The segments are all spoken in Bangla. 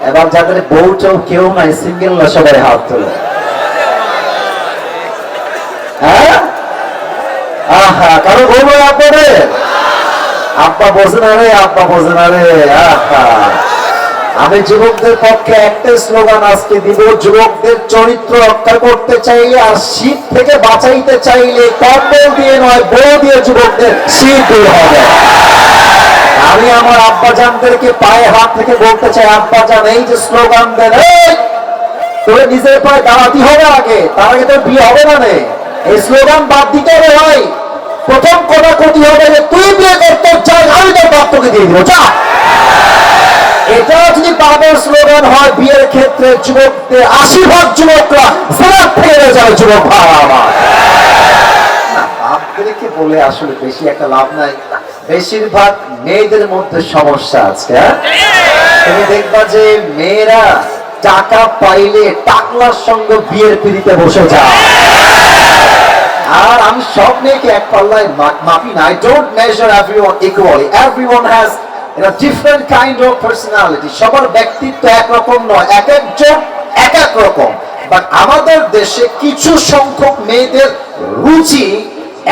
এবার যাদের বউটাও কেউ নাই, সিঙ্গেল না, সবাই হাত তোলে। হ্যাঁ, আহা, কারো বউ নাই আপনাদের? আব্বা বোঝে না রে, আব্বা বোঝে না রে। আহা, আমি যুবকদের পক্ষে একটা স্লোগান আজকে দিব, যুবকদের চরিত্র রক্ষা করতে চাইলে আর শীত থেকে বাঁচাইতে চাইলে কম্বল দিয়ে নয়, বউ দিয়ে যুবকদের শীত দূর হবে। আমি আমার আব্বাজানদেরকে পায়ে হাত থেকে বলতে চাই, আব্বাজান এই যে স্লোগান দেন, তোর নিজের পায়ে দাঁড়াতে হবে আগে, তার আগে তোর বিয়ে হবে না। এই স্লোগান বাদ দিতে হবে ভাই। প্রথম কোটাকুটি হবে যে তুই বিয়ে করতে চাই, আমি তোর বাপ তোকে দিয়ে দিব, যা। এটা যদি বাবার স্লোগান হয় বিয়ের ক্ষেত্রে, যুবকদের 80% যুবকরা জেলার থেকে যাবে। যুবক ভাই আমার, বাপদেরকে বলে আসলে বেশি একটা লাভ নাই। বেশিরভাগ মেয়েদের মধ্যে সমস্যা আছে। তুমি দেখবা যে মেয়েরা টাকা পাইলে টাকলার সঙ্গে বিয়ের পিড়িতে বসে যায়। আর আমি সব মেয়েকে এক পাল্লায় মাপি না। I don't measure everyone equally. Everyone has a different kind of personality. সবার ব্যক্তিত্ব একরকম নয়, এক একজন এক এক রকম। বাট আমাদের দেশে কিছু সংখ্যক মেয়েদের রুচি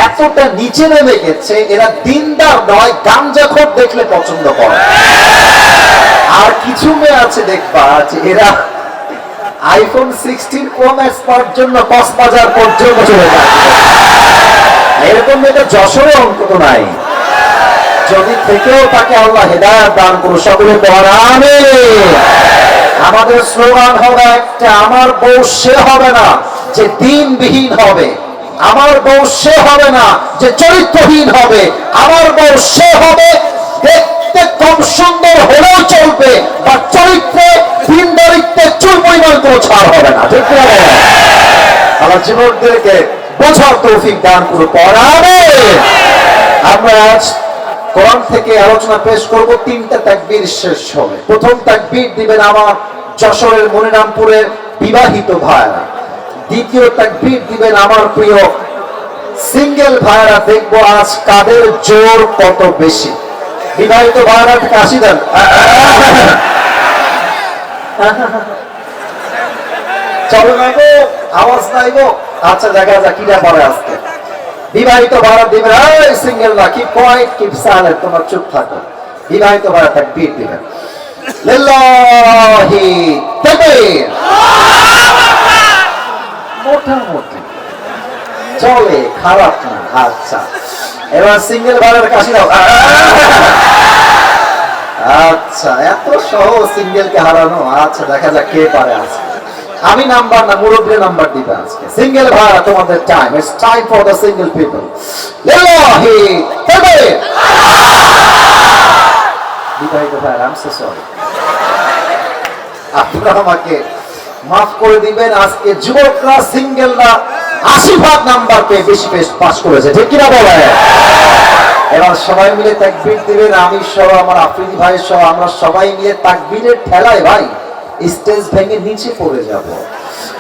এতটা নিচে নেমে গেছে, এরা দিনদার নয়, গাঞ্জাখোর দেখলে পছন্দ করে। আর কিছু মেয়ে আছে দেখবা যে এরা আইফোন 16 প্রো ম্যাক্স পাওয়ার জন্য কক্সবাজার পর্যন্ত চলে যায়। এরকম মেয়েটা যশোরে অন্তত নাই। যদি থেকেও তাকে আল্লাহ হেদায়েত দান করুন, সকলে পড়া আমিন। আমাদের স্লোগান হবে একটা, আমার বউ সে হবে না যে দিনবিহীন হবে, আমার বউ সে হবে না যে চরিত্রহীন হবে, আমার বউ সে হবে দেখতে কম সুন্দর হলেও চলবে, বা চরিত্রে দিনদারিত্বে চুল পরিমাণ কোনো ছাড় হবে না। ঠিক না? আমার যুবকদেরকে বোঝার তৌফিক দান করে পড়াবে। আমরা আজ কোরআন থেকে আলোচনা পেশ করব। 3টা তাকবীর শেষ হবে। প্রথম তাকবীর দিবেন আমার যশোরের মনিরামপুরের বিবাহিত ভাইরা, দ্বিতীয় তাকবীর দিবেন আমার প্রিয় সিঙ্গেল ভাইরা। দেখবো আজ কাদের জোর কত বেশি। বিবাহিত ভাইরা থেকে আসি দেন, চলো নাই গো, আওয়াজ নাই গো। আচ্ছা, দেখা যাক কিরা পরে আজকে। বিবাহিত ভাইরা দিবেন, এই সিঙ্গেল না, কি পয়েন্ট, কি সাইলেন্ট, তোমার চুপ থাকো। বিবাহিত ভাইরা তাকবীর দিবেন, লিল্লাহি তাকবীর। মোটামুটি চলে, খারাপ না। আচ্ছা, এবার সিঙ্গেল ভাইয়ের কাছে দাও। আচ্ছা, এত সহজ সিঙ্গেলকে হারানো। আচ্ছা, দেখা যাক কে পারে আজকে। আমি নাম্বার না, মুরব্বী নাম্বার দিবে আজকে। সিঙ্গেল ভাইরা তোমাদের time, it's time for the single people. লিল্লাহি তাকবীর। বিবাহিত ভাইরা, আই এম সো সরি, আপনারা আমাকে মাফ করে দিবেন। আজকে যুবকরা সিঙ্গেলরা 80% নাম্বার পেয়ে বেশি পাস করেছে। ঠিক কিনা বলে? এবার সবাই মিলে তাকবীর দিবেন। আমি সহ, আমার আফ্রিদি ভাই সহ আমরা সবাই মিলে তাকবীরের ঠেলায় ভাই স্টেজ ভেঙে নিচে পড়ে যাব।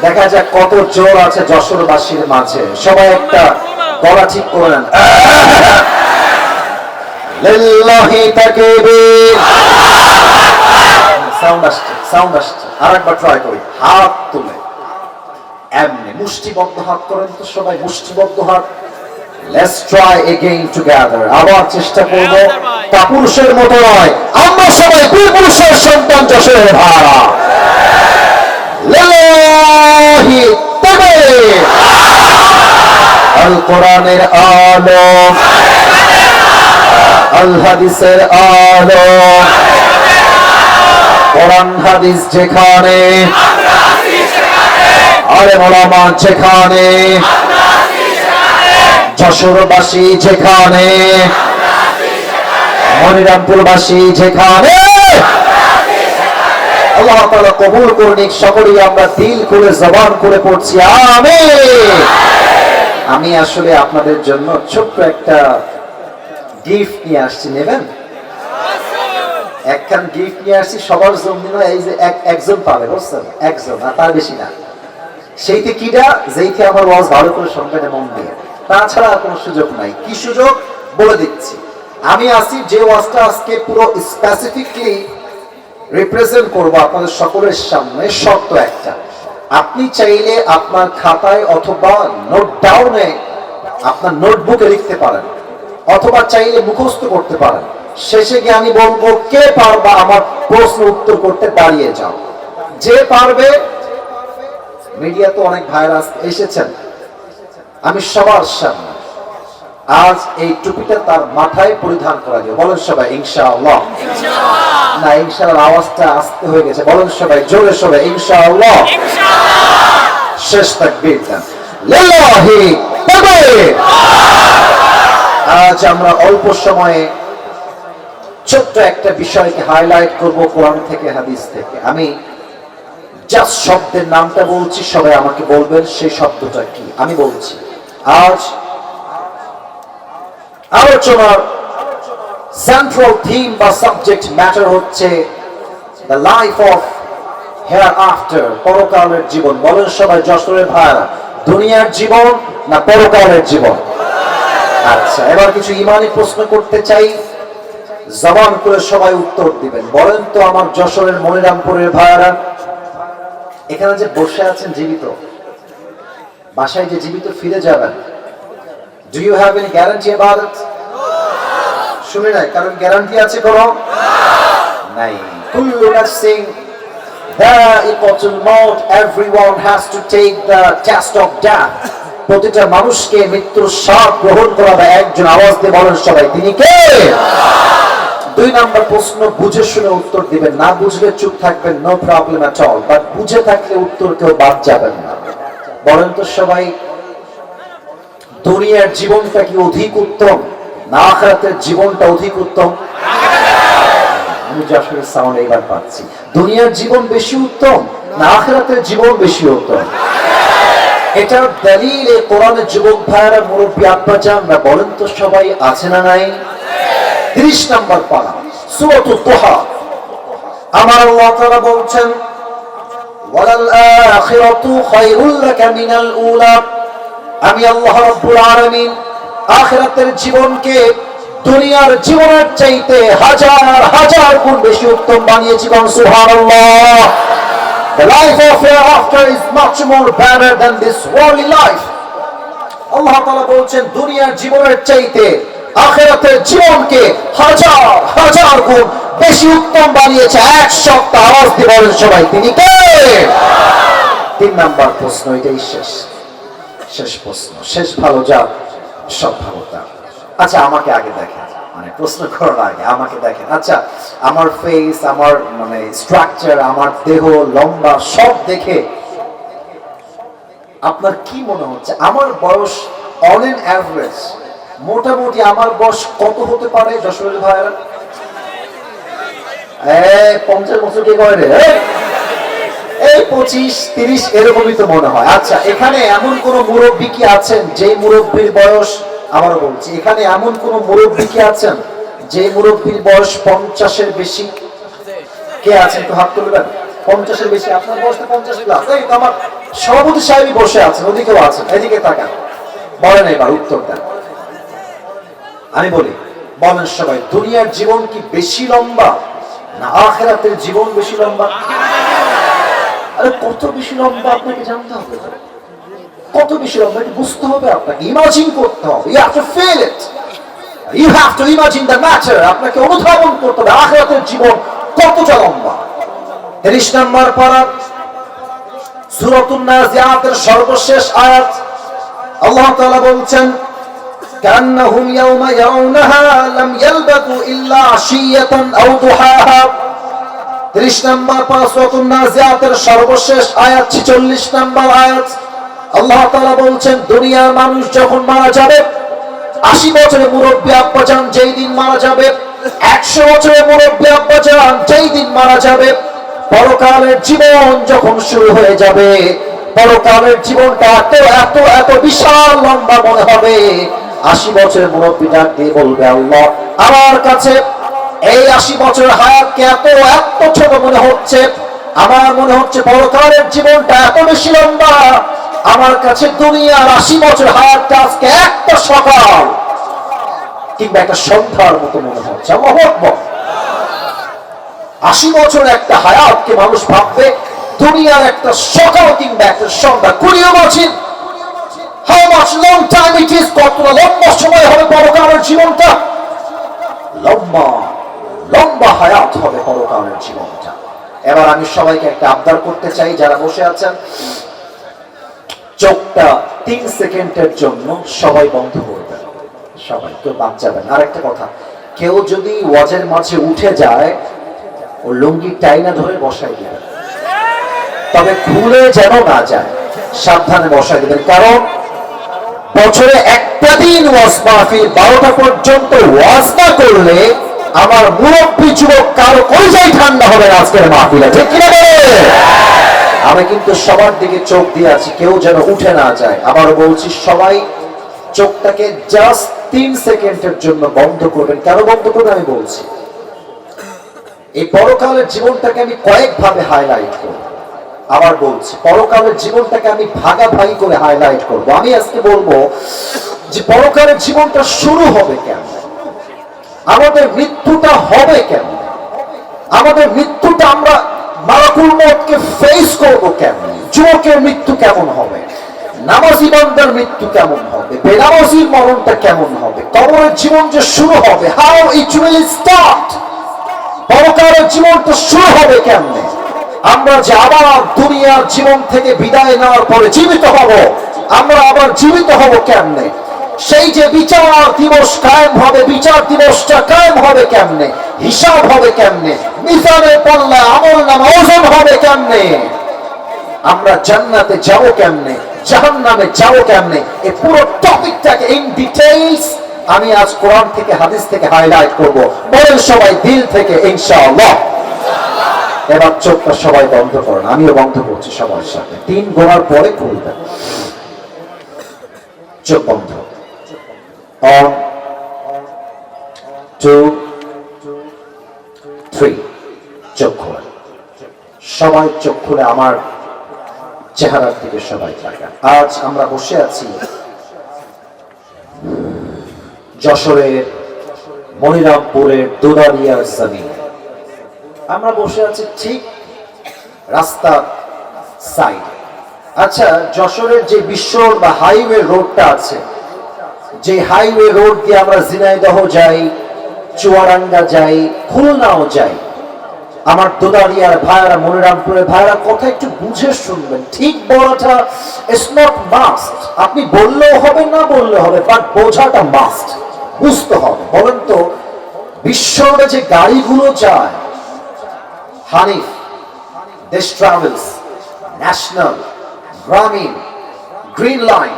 দেখা যাক কত জোর আছে যশোরবাসীর মাঝে। সবাই একটা গলা ঠিক করে নেন। লিল্লাহি তাকবীর। সাউন্ড আসছে, সাউন্ড আসছে। আরেকবার ট্রাই করি। হাত তুলে এমনি মুষ্টিবদ্ধ হাত করেন তো সবাই, মুষ্টিবদ্ধ হাত। Let's try again together. আবার চেষ্টা করব, কাপুরুষের মতো নয়, আমরা সবাই বীর পুরুষের সন্তান, যশোরের ভাড়া। লিল্লাহি তাকবীর। আল কোরআনের আলো, আল হাদিসের আলো, কোরআন হাদিস যেখানে, আরে ওলামা যেখানে, যশোরবাসী যেখানে, মনিরামপুরবাসী যেখানে, আল্লাহ তাআলা কবুল করুন। সকলেই আমরা দিল করে জবান করে পড়ছি আমিন। আমি আসলে আপনাদের জন্য ছোট্ট একটা গিফট নিয়ে আসছি, নেবেন? একখান গিফট নিয়ে আসছি সবার জন্য। এই যে একজন পাবে, বুঝছেন? একজন, আর তার বেশি না। সেইতে কিটা, যেইতে আমার ওয়াজ ভালো করে শুনবেন মন দিয়ে, তাছাড়া কোনো সুযোগ নাই। কি সুযোগ বলে দিচ্ছি। আমি আসি যে ওয়াজটা আজকে পুরো স্পেসিফিকলি রিপ্রেজেন্ট করব আপনাদের সকলের সামনে। শর্ত একটা, আপনি চাইলে আপনার খাতায় অথবা নোট ডাউনে আপনার নোটবুকে লিখতে পারেন, অথবা চাইলে মুখস্থ করতে পারেন। শেষে গিয়ে আমি বলবো কে পারবা আমার প্রশ্ন উত্তর করতে, দাঁড়িয়ে যাও। যে পারবে, মিডিয়া তো অনেক ভাইরাস এসেছেন, আমি সবার সামনে আজ এই টুপিটা তার মাথায় পরিধান করা যাবে। বলেন সবাই ইনশাআল্লাহ। না, ইনশাআল্লাহ আওয়াজটা আস্তে হয়ে গেছে, বলেন সবাই জোরে সবাই ইনশাআল্লাহ। শেষ তাকবীর দেন, লিল্লাহি তাকবীর। আজ আমরা অল্প সময়ে ছোট্ট একটা বিষয়কে হাইলাইট করব কোরআন থেকে, হাদিস থেকে। আমি জাস্ট শব্দের নামটা বলছি, সবাই আমাকে বলবেন সেই শব্দটা কি। আমি বলছি, আজ আলোচনার সেন্ট্রাল থিম বা সাবজেক্ট ম্যাটার হচ্ছে the life of hair after, পরকালের জীবন। বলেন সবাই যশোরের ভাইরা, দুনিয়ার জীবন না পরকালের জীবন? আচ্ছা, এবার কিছু ইমানি প্রশ্ন করতে চাই, জবান করে সবাই উত্তর দিবেন। বলেন তো আমার যশোরের মনিরামপুরের ভাইরা, এখানে যে বসে আছেন জীবিত, বাসায় যে জীবিত ফিরে যাবেন, do you have any guarantee about it? শুনে নাই, কারণ গ্যারান্টি আছে কোনো নাই। কুল্লু নাফসিন যায়িকাতুল মাউত, everyone has to take the test of death. প্রতিটা মানুষকে মৃত্যুর স্বাদ গ্রহণ করাবে একজন। আওয়াজ দিয়ে বলেন সবাই, তিনি কে? দুই নাম্বার প্রশ্ন, বুঝে শুনে উত্তর দিবেন, না বুঝলে চুপ থাকবেন, no problem at all, but বুঝে থাকলে উত্তর কেউ বাদ যাবেন না। বলেন তো সবাই, দুনিয়ার জীবনটা কি অধিক উত্তম না আখিরাতের জীবনটা অধিক উত্তম? আমি যশোরের সাউন্ড এবার পাচ্ছি। দুনিয়ার জীবন বেশি উত্তম না আখিরাতের জীবন বেশি উত্তম? এটার দলিল কোরআনের যুবক ভাইয়েরা, মুরব্বী আব্বা জানরা, বলেন তো সবাই আছে না নাই? 30 নম্বর পারা সূরাতুদ দুহা, আমার আল্লাহ তাআলা বলছেন, ওয়ালাল আখিরাতু খায়রুল লাকা মিনাল উলা। আমি আল্লাহ রাব্বুল আলামিন আখিরাতের জীবনকে দুনিয়ার জীবনের চাইতে হাজার হাজার গুণ বেশি উত্তম বানিয়েছি। কোন সুবহানাল্লাহ। The life of hereafter is much more better than this worldly life. আল্লাহ তাআলা বলছেন, দুনিয়ার জীবনের চাইতে আখিরাতের জীবনকে হাজার হাজার গুণ বেশি উত্তম বানিয়েছে। এক সপ্তাহ আওয়াজ দিয়ে বলেন সবাই, তিনি কে? 3 নাম্বার প্রশ্ন, এটাই শেষ প্রশ্ন। শেষ ভালো যাক, সব ভালো যাক। আচ্ছা, আমাকে আগে দেখেন, মানে প্রশ্ন করার আগে আমাকে দেখেন। আচ্ছা, আমার ফেস, আমার মানে স্ট্রাকচার, আমার দেহ লম্বা সব দেখে আপনার কি মনে হচ্ছে আমার বয়স অন এন অ্যাভারেজ মোটামুটি আমার বয়স কত হতে পারে যশোরের ভাইয়েরা? 50 বছর কে করে রে? এই 25-30 এরকমই তো মনে হয়। আচ্ছা, এখানে এমন কোন মুরব্বী কি আছেন যে মুরব্বীর বয়স, আবার বলছি, এখানে এমন কোন মুরব্বী কি আছেন যে মুরব্বীর বয়স 50-এর বেশি? কে আছেন একটু হাত তুলবেন। 50-এর বেশি, আপনার বয়সটা 50 প্লাস। এই তো আমার সভাপতি সাহেবই বসে আছেন, ওদিকেও আছেন, এদিকে তাকান, বলেন এবার উত্তর দেন। আমি বলি, বলেন সবাই, দুনিয়ার জীবন কি বেশি লম্বা না আখিরাতের জীবন বেশি লম্বা? আরে কত বেশি লম্বা আপনাকে জানতে হবে, কত বেশি লম্বা এটা বুঝতে হবে আপনাকে, ইমাজিন করতে হবে। You have to feel it, you have to imagine the matter. আপনাকে অনুধাবন করতে হবে আখিরাতের জীবন কতটা লম্বা। 30 নম্বর পারা সূরাতুন নাজিআতের সর্বশেষ আয়াত, আল্লাহ তাআলা বলছেন, কান্নাহুম ইয়াওমা ইয়ারাউনাহা লাম ইয়ালবাতু ইল্লা আশিয়াতান আও দুহাহা। 30 নম্বর পারা সূরাতুন নাজিআতের সর্বশেষ আয়াত 46 নম্বর আয়াত, আল্লাহ তাআলা বলছেন, দুনিয়ার মানুষ যখন মারা যাবে, 80 বছরের মুরব্বী আব্বাজান যেই দিন মারা যাবে, 100 বছরের মুরব্বী আব্বাজান যেই দিন মারা যাবে, পরকালের জীবন যখন শুরু হয়ে যাবে, পরকালের জীবনটা এত এত বিশাল লম্বা মনে হবে। 80 বছরের মুরব্বী ডাক দিয়ে বলবে, আল্লাহ আমার কাছে এই 80 বছরের হায়াতকে এত এত ছোট মনে হচ্ছে, আমার মনে হচ্ছে পরকালের জীবনটা এত বেশি লম্বা, আমার কাছে দুনিয়ার 80 বছর হায়াতটা আজকে একটা সকাল কিংবা একটা সন্ধ্যার মতো মনে হচ্ছে। আল্লাহু আকবার। 80 বছর একটা হায়াতকে মানুষ ভাববে দুনিয়ার একটা সকাল কিংবা একটা সন্ধ্যা। Could you imagine how much long time it is? কতটা লম্বা সময় হবে পরকালের জীবনটা, লম্বা লম্বা হায়াত হবে পরকালের জীবনটা। এবার আমি সবাইকে একটা আবদার করতে চাই, যারা বসে আছেন চোখটা 3 সেকেন্ডের জন্য সবাই বন্ধ করবেন, সবাই, কেউ বাদ যাবেন। আর একটা কথা, কেউ যদি ওয়াজের মাঝে উঠে যায় ও লুঙ্গি টাইনা ধরে বসাই দিবেন, তবে খুলে যেন না যায়, সাবধানে বসাই দিবেন। কারণ বছরে একটা দিন ওয়াজ মাহফিল, 12টা পর্যন্ত ওয়াজ না করলে আমার মুরব্বী যুবক কারো কলিজাই ঠান্ডা হবে না আজকের মাহফিলে, ঠিক কিনা বলে? আমি কিন্তু সবার দিকে চোখ দিয়ে আছি, কেউ যেন উঠে না যায়। আবার বলছি, সবাই চোখটাকে জাস্ট 3 সেকেন্ডের জন্য বন্ধ করবেন। কেন বন্ধ করবেন আমি বলছি। এই পরকালের জীবনটাকে আমি কয়েক ভাবে হাইলাইট করব। আবার বলছি, পরকালের জীবনটাকে আমি ভাগাভাগি করে হাইলাইট করব। আমি আজকে বলবো যে পরকালের জীবনটা শুরু হবে কেন, আমাদের মৃত্যুটা হবে কেন, আমাদের মৃত্যুটা আমরা মালাকুল মউতকে ফেস করব কেমন, যুবকের মৃত্যু কেমন হবে, নামাজি বান্দার মৃত্যু কেমন হবে, বেনামাজির মরণটা কেমন হবে, কবরের জীবন যে শুরু হবে, হাউ ইট উইল স্টার্ট, পরকালের জীবনটা শুরু হবে কেমনে, আমরা যে আবার দুনিয়ার জীবন থেকে বিদায় নেওয়ার পরে জীবিত হব, আমরা আবার জীবিত হব কেমনে, সেই যে বিচার দিবস কায়েম হবে, বিচার দিবসটা কায়েম হবে কেমনে, হিসাব হবে কেমনে, মিজানের পাল্লায় আমল নামা ওজন হবে কেমনে, আমরা জান্নাতে যাব কেমনে, জাহান্নামে যাব কেমনে, এই পুরো টপিকটাকে ইন ডিটেইলস আমি আজ কোরআন থেকে হাদিস থেকে হাইলাইট করব। বলেন সবাই দিল থেকে ইনশাআল্লাহ। এবার চোখটা সবাই বন্ধ করেন, আমিও বন্ধ করছি সবার সাথে। 3 গোনার পরে খুলবেন, চোখ বন্ধ। 1 2 3, চোখ খোলেন। সবাই চোখ খুলে আমার চেহারার দিকে সবাই তাকান। আজ আমরা বসে আছি যশোরের মনিরামপুরের দোদারিয়ার জমিনে। আমরা বসে আছি ঠিক রাস্তার সাইডে। আচ্ছা, যশোরের যে বিশ্ব বা হাইওয়ে রোডটা আছে, যে হাইওয়ে রোড দিয়ে আমরা ঝিনাইদহ যাই, চুয়াডাঙ্গা যাই, খুলনাও যাই, আমার দোদারিয়ার ভাইরা, মনিরামপুরের ভাইরা, কথা একটু বুঝে শুনবেন। ঠিক বলাটা ইটস নট মাস্ট, আপনি বললেও হবে না বললেও হবে, বাট বোঝাটা মাস্ট, বুঝতে হবে। বলেন তো, বিশ্বরোডে যে গাড়িগুলো যায়, হানিফ, দেশ ট্রাভেলস, ন্যাশনাল, গ্রামীণ, গ্রিন লাইন,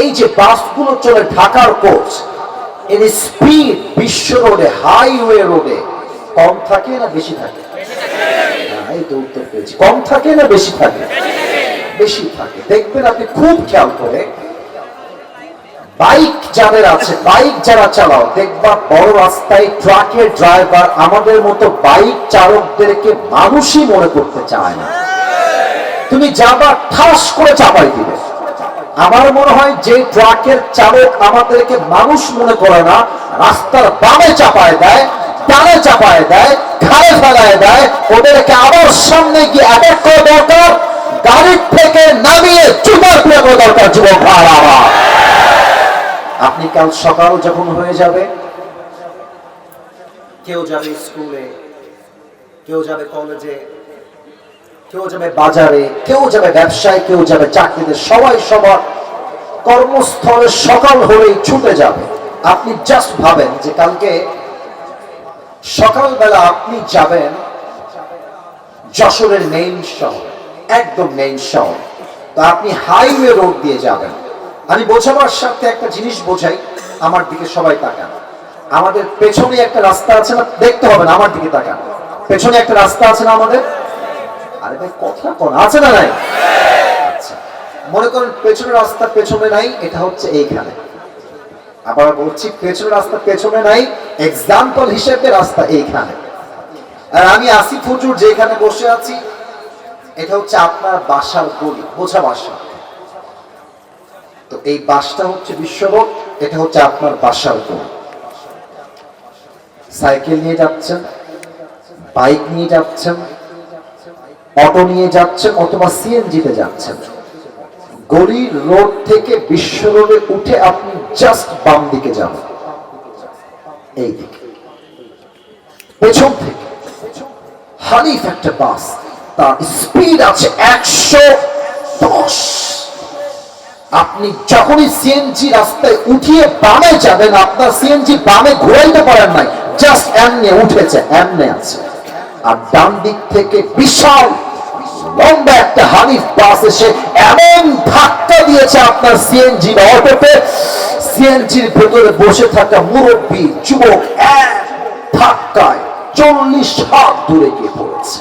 এই যে বাসগুলো চলে ঢাকার কোচ, এর স্পিড বিশ্ব রোডে, হাইওয়ে রোডে কম থাকে না বেশি থাকে? এই তো উত্তর পেয়েছি, কম থাকে না বেশি থাকে? বেশি থাকে। দেখবেন আপনি খুব খেয়াল করে, বাইক যাদের আছে, বাইক যারা চালাও, দেখবা বড় রাস্তায় ট্রাকের ড্রাইভার আমাদের মতো বাইক চালকদেরকে মানুষই মনে করতে চায় না। তুমি যাবা ঠাস করে চাপাই দিবে। আমার মনে হয় যে ট্রাকের চালক আমাদেরকে মানুষ মনে করে না, রাস্তার বামে চাপায় দেয়, ডানে চাপায় দেয়, খালে ফেলায় দেয়, ওদেরকে আবার সামনে গিয়ে অ্যাটাক করা দরকার, গাড়ির থেকে নামিয়ে চুপার করে করা দরকার। যুবক ভাইরা, আপনি কাল সকাল যখন হয়ে যাবে, কেউ যাবে স্কুলে, কেউ যাবে কলেজে, কেউ যাবে বাজারে, কেউ যাবে ব্যবসায়, কেউ যাবে চাকরিতে, সবাই সবার কর্মস্থলে সকাল হলেই ছুটে যাবে। আপনি জাস্ট ভাবেন যে কালকে সকালবেলা আপনি যাবেন যশোরের মেইন শহর, একদম মেইন শহর, তো আপনি হাইওয়ে রোড দিয়ে যাবেন। আমি বোঝাবার সাথে একটা জিনিস বোঝাই, আমার দিকে সবাই তাকান। আমাদের পেছনে একটা রাস্তা আছে না, দেখতে হবে না, আমার দিকে তাকান। পেছনে একটা রাস্তা আছে না আমাদের? আরে ভাই, কথা কোন আছে না নাই? আচ্ছা, মনে করেন পেছনের রাস্তা পেছনে নাই, এটা হচ্ছে এইখানে। আবার বলছি, পেছনের রাস্তা পেছনে নাই, এক্সাম্পল হিসেবে রাস্তা এইখানে। আর আমি আসিফ হুজুর যেখানে বসে আছি, এটা হচ্ছে আপনার বাসার গলি, বোঝা বাসা। তো এই বাসটা হচ্ছে বিশ্ব রোড, এটা হচ্ছে আপনার বাসার গলি। সাইকেল নিয়ে যাচ্ছেন, বাইক নিয়ে যাচ্ছেন, অটো নিয়ে যাচ্ছেন, অথবা সিএনজিতে যাচ্ছেন, গলির রোড থেকে বিশ্ব রোডে উঠে আপনি জাস্ট বাম দিকে যাবেন, এই দিকে পেছন থেকে হানিফ একটা বাস, তার স্পিড আছে 110। আপনি যখনই সিএনজি রাস্তায় উঠিয়ে বামে যাবেন, আপনার সিএনজি বামে ঘুরাইতে পারেন নাই, জাস্ট এমনি উঠেছে, এমনি আছে। আর ডান দিক থেকে বিশাল লম্বা একটা হানিফ বাস এসে এমন ধাক্কা দিয়েছে আপনার সিএনজি বা অটোতে, সিএনজির ভেতরে বসে থাকা মুরব্বী যুবক এক ধাক্কায় 40 হাত দূরে গিয়ে পড়েছে।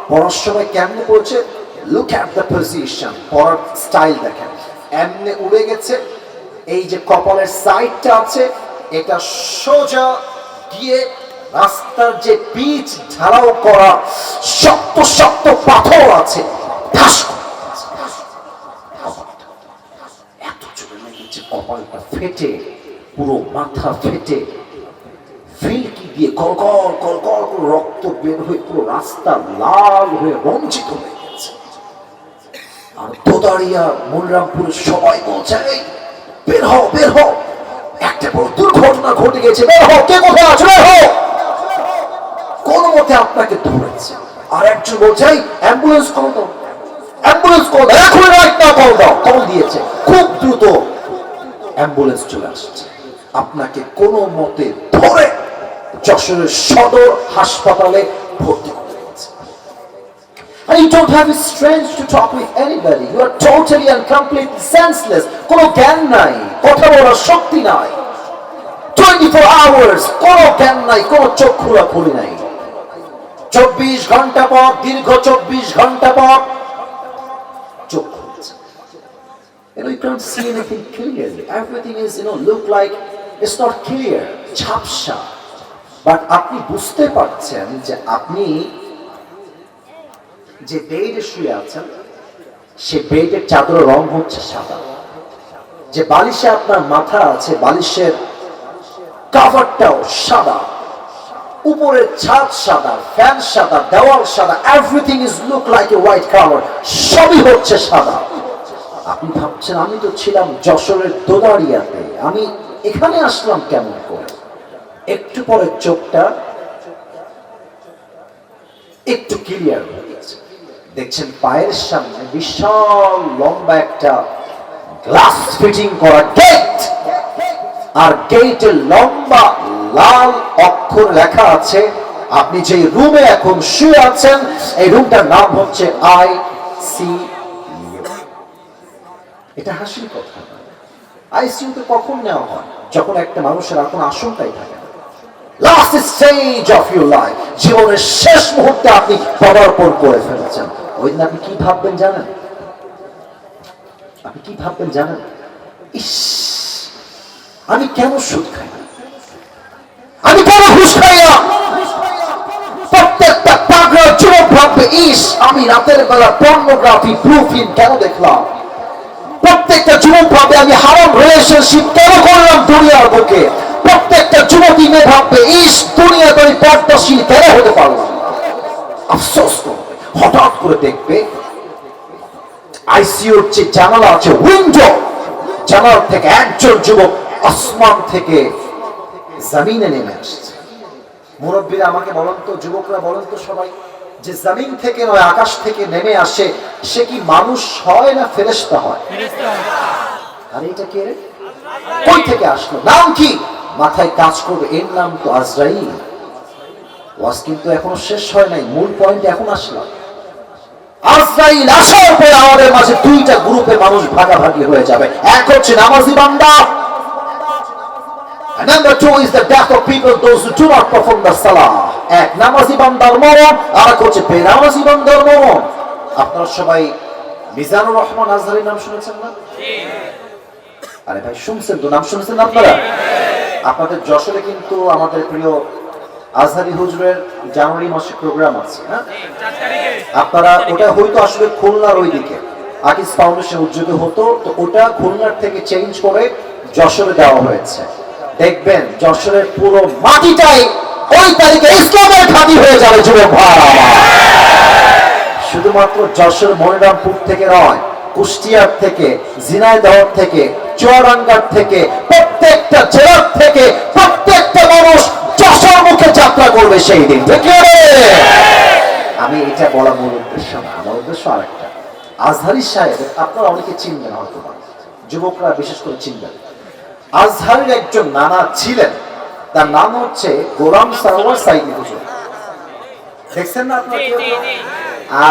পড়ার সময় কেমনে পড়েছে? লুক অ্যাট দ্য পজিশন, পড়ার স্টাইল দেখেন, এমনি উড়ে গেছে। এই যে কপালের সাইডটা আছে, এটা সোজা গিয়ে রাস্তার যে পিচ ঢালাও করা শক্ত শক্ত পাথর আছে, এত জোরে লেগেছে, কপালটা ফেটে, পুরো মাথা ফেটে, ফিল্কি দিয়ে গল গল গল গল রক্ত বের হয়ে পুরো রাস্তা লাল হয়ে রঞ্জিত হয়ে গেছে। আর দোদারিয়া মোলরামপুরের সবাই বলছে, এই বের হও, বের হও, একটা বড় দুর্ঘটনা ঘটে গেছে, বের হও, কে কোথায় আছে, বের হও। কোন মতে আপনাকে ধরেছে। আর একজন বলছে, অ্যাম্বুলেন্স কল দাও, অ্যাম্বুলেন্স কল দাও, এখন রাইট না কল দাও। কল দিয়েছে, খুব দ্রুত অ্যাম্বুলেন্স চলে আসছে, আপনাকে কোন মতে ধরে যশোরের সদর হাসপাতালে ভর্তি করে দিয়েছে। And you don't have the strength to talk with anybody. You are totally and completely senseless. কোনো জ্ঞান নাই, কথা বলার শক্তি নাই, 24 hours কোনো জ্ঞান নাই, কোনো চোখ খোলাখুলি নাই। 24 ঘন্টা পর, দীর্ঘ 24 ঘন্টা পর চোখ খুলছে। You can't see anything clearly. Everything is, look like it's not clear, ঝাপসা। বাট আপনি বুঝতে পারছেন যে আপনি যে বেডে শুয়ে আছেন, সে বেডের চাদরের রং হচ্ছে সাদা। যে বালিশে আপনার মাথা আছে, বালিশের কাভারটাও সাদা, উপরের ছাদ সাদা, ফ্যান সাদা, দেওয়াল সাদা, everything is look like a white colour, সবই হচ্ছে সাদা। আপনি ভাবছেন, আমি তো ছিলাম যশোরের দোদারিয়াতে, আমি এখানে আসলাম কেমন করে? একটু পরে চোখটা একটু ক্লিয়ার হয়ে গেছে, দেখছেন পায়ের সামনে বিশাল লম্বা একটা গ্লাস ফিটিং করা গেট, আর গেটের লম্বা লাল অক্ষর লেখা আছে, আপনি যে রুমে এখন শুয়ে আছেন, এই রুমটার নাম হচ্ছে ICU। এটা হাসির কথা না। ICU তে কখন নেওয়া হয়? যখন একটা মানুষের আর কোনো আশঙ্কাই থাকে না। Last stage of your life, জীবনের শেষ মুহূর্তে আপনি পদার্পণ করে ফেলেছেন। ওই দিন আপনি কি ভাববেন জানেন? আপনি কি ভাববেন জানেন? ইস, আমি কেন সুদ খাই না, আমি কেন ঘুষ খাই না? প্রত্যেকটা পাগলা যুবক ভাববে, ইস, আমি রাতের বেলা পর্নোগ্রাফি ব্লু ফিল্ম কেন দেখলাম? প্রত্যেকটা যুবক ভাবে, আমি হারাম রিলেশনশিপ কেন করলাম দুনিয়ার বুকে? প্রত্যেকটা যুবতী মেয়ে ভাববে, ইস, দুনিয়াতে আমি পর্দাশীল কেন হতে পারলাম? আফসোস করবে। হঠাৎ করে দেখবে আইসিইউর যে জানালা আছে, উইন্ডো, জানালা থেকে একজন যুবক আসমান থেকে জমিনে নেমে আসছে। মুরব্বীরা আমাকে বলেন তো, যুবকরা বলেন তো সবাই, যে জমিন থেকে নয় আকাশ থেকে নেমে আসে, সে কি মানুষ হয় না ফেরেশতা হয়? আর এটা কে রে? কই থেকে আসলো? নাম কি? মাথায় কাজ করবে, এর নাম তো আজরাইল। ওয়াজ কিন্তু এখনো শেষ হয় নাই, মূল পয়েন্ট এখন আসলাম। আজরাইল আসার পরে আমাদের মাঝে দুইটা গ্রুপে মানুষ ভাগাভাগি হয়ে যাবে। এক হচ্ছে নামাজি বান্দা, and number two is the death of people, those who do not perform the salah. এক নামাজি বান্দার মরণ, আর এক হচ্ছে বেনামাজি বান্দার মরণ। আপনারা সবাই মিজানুর রহমান আজহারীর নাম শুনেছেন না? আরে ভাই, শুনছেন তো? নাম শুনেছেন আপনারা? আপনাদের যশোরে কিন্তু আমাদের প্রিয় আজহারী হুজুরের জানুয়ারি মাসে প্রোগ্রাম আছে, হ্যাঁ? আপনারা, ওটা হয়তো আসলে খুলনার ওইদিকে আকিস ফাউন্ডেশন উদ্যোগে হতো, তো ওটা খুলনার থেকে চেঞ্জ করে যশোরে দেওয়া হয়েছে। দেখবেন যশোরের পুরো মাটিটাই ওই তারিখে ইসলামের খাঁটি হয়ে যাবে যুবক ভাই আমার। শুধুমাত্র যশোর মনিরামপুর থেকে নয়, কুষ্টিয়ার থেকে, ঝিনাইদহ থেকে, চুয়াডাঙ্গার থেকে, প্রত্যেকটা জেলার থেকে প্রত্যেকটা মানুষ যশোর মুখে যাত্রা করবে সেই দিন। ঠিক আছে? আমি এটা বলা মূল উদ্দেশ্য না, আমার উদ্দেশ্য আরেকটা। আজহারী সাহেব আপনারা অনেকে চিনবেন, হয়তো যুবকরা বিশেষ করে চিনবেন। আজহারের একজন নানা ছিলেন, তার নাম হচ্ছে গোলাম সরোয়ার সাইদি হুজুর। দেখছেন না আপনারা?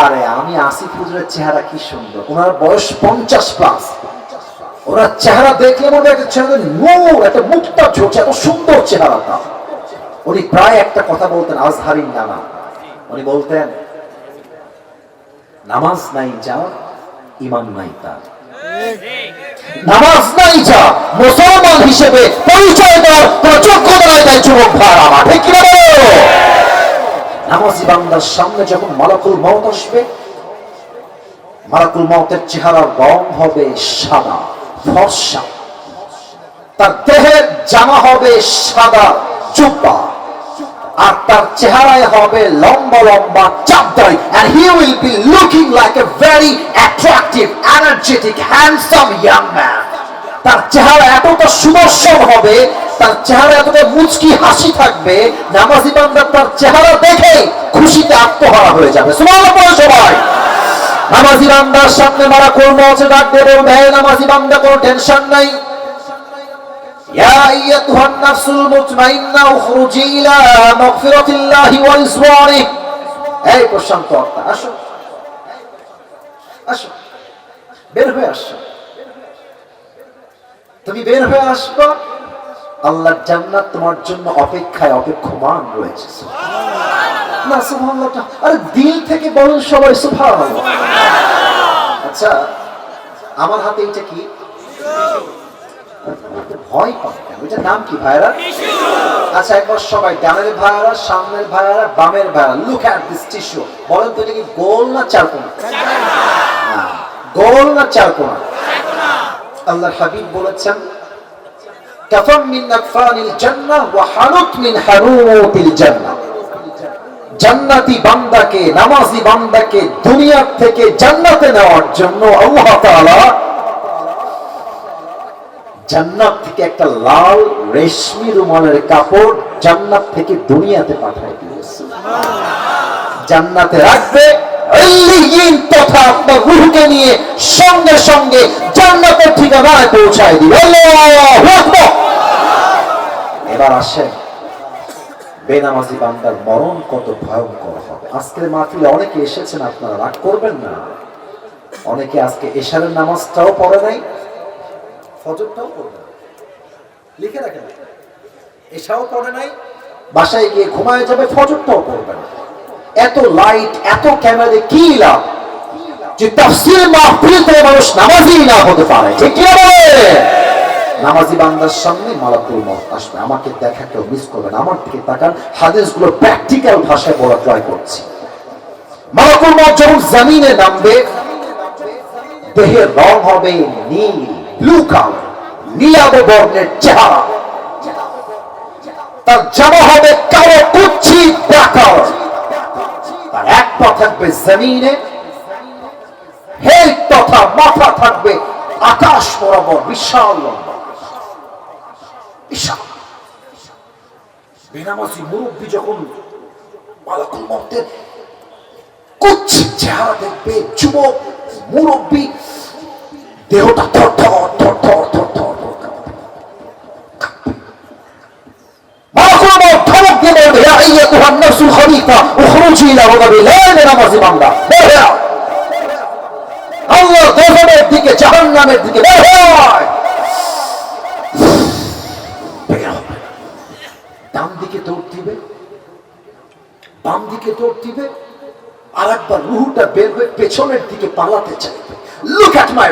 আরে আমি আসিফ হুজুরের চেহারা কি সুন্দর, ওনার বয়স 50+। ওনার চেহারা দেখলে মনে হয় একটা ছেলেদের নূর, একটা মুক্তা ঝরছে, এত সুন্দর চেহারাটা। উনি প্রায় একটা কথা বলতেন, আজহারির নানা। উনি বলতেন, নামাজ নাই যা ঈমান নাই তার। নামাজ নাই যা মুসলমান হিসেবে পরিচয় দেওয়ার কোন যোগ্যতা নাই তাই যুবক ভাই আমার। ঠিক কি বলো? নামাজি বান্দার সামনে যখন মালাকুল মউত আসবে, মালাকুল মউতের চেহারার রং হবে সাদা ফর্সা, তার দেহের জামা হবে সাদা জুব্বা, আর তার চেহারায় হবে লম্বা লম্বা চাপদাড়ি, and he will be looking like a very attractive, energetic, handsome young man. তার চেহারা এতটা সুদর্শন হবে, তার চেহারা এতটা মুচকি হাসি থাকবে, নামাজি বান্দা তার চেহারা দেখে খুশিতে আত্মহারা হয়ে যাবে। সুবহানাল্লাহ বলো সবাই। নামাজি বান্দার সামনে মালাকুল মউত ডাক দিয়ে বলবে, হে নামাজি বান্দা, কোনো টেনশন নাই। ইয়া আইয়াতুহান নাফসুল মুতমাইন্না উখরুজি ইলা মাগফিরাতিল্লাহি ওয়া রিজওয়ানিহি। এই প্রশান্ত আত্মা, আসো আসো, বের হয়ে আসো। তুমি বের হয়ে আসবে, আল্লাহর জান্নাত তোমার জন্য অপেক্ষায় অপেক্ষমান রয়েছে। সুবহানাল্লাহ। না সুবহানাল্লাহ, আরে দিল থেকে বলুন সবাই সুবহানাল্লাহ। আচ্ছা, আমার হাতে এটা কি? ভয় পান কেন? এটার নাম কি ভাইরা? আচ্ছা, একবার সবাই ডানের ভাইরা, সামনের ভাইরা, বামের ভাইরা, লুক এট দিস টিস্যু। বলেন তো এটা কি গোল না চারকোনা? গোল না চারকোনা? আল্লাহর হাবিব বলেছেন, কাফাম মিন আকফানিল জান্নাহ ওয়া হানুত মিন হানুতিল জান্নাহ। জান্নাতি বান্দাকে, নামাজি বান্দাকে দুনিয়া থেকে জান্নাতে নেওয়ার জন্য আল্লাহ তাআলা জান্নাত থেকে একটা লাল রেশমি রুমালের কাপড় জান্নাত থেকে দুনিয়াতে পাঠায় দিয়েছে। জান্নাতে রাখবে, ইল্লিয়িন তথা আপনার রূহকে নিয়ে সঙ্গে সঙ্গে জান্নাতের ঠিকানায় পৌঁছায় দিবে। আল্লাহু আকবার। এবার আসেন, বেনামাজি বান্দার মরণ কত ভয়ঙ্কর হবে। আজকের মাহফিলে অনেকে এসেছেন, আপনারা রাগ করবেন না। অনেকে আজকে এশারের নামাজটাও পড়ে নাই, ফজরটাও পড়ে নাই, লিখে রাখেন, এশাও পড়ে নাই, বাসায় গিয়ে ঘুমায় যাবে, ফজরটাও পড়বে না। এত লাইট, এত ক্যামেরা, কি লাভ যে তাফসীর মাহফিল থেকে মানুষ নামাজি না হতে পারে? ঠিক কি বলে? নামাজি বান্দার সামনে মালাকুল মউত আসবে, আমাকে দেখা কেউ মিস করবেন। আমার দিকে তাকান, হাদিসগুলো প্র্যাকটিক্যাল ভাষায় বলা ট্রাই করছি। মালাকুল মউত যখন জমিনে নামবে, দেহের রং হবে নীল, ব্লু কালার, নীলাভ বর্ণের চেহারা, তার জামা হবে কালো কুচ্ছি ব্যাকার, তার এক পা থাকবে জমিনে, হেড তথা মাথা থাকবে আকাশ বরাবর, বিশাল লম্বা। বেনামাজি মুরব্বী যখন মালাকুল মউতের কুচ্ছিত চেহারা দেখবে, যুবক মুরব্বী দেহটা থর থর থর থর থর থর মালাকুল মউত ধমক দিয়ে বলবে, ইয়া আইয়াতুহান নাফসুল খাবিসা উখরুজি ইলা গাদাবিল্লাহ। বেনামাজি বান্দা বের হয়ে আয়, আল্লাহর গজবের দিকে, জাহান্নামের দিকে বের হয়। ডান দিকে দৌড় দিবে, বাম দিকে দৌড় দিবে, আর একবার রুহুটা বের হয়ে পেছনের দিকে পালাতে চাইবে। Look at my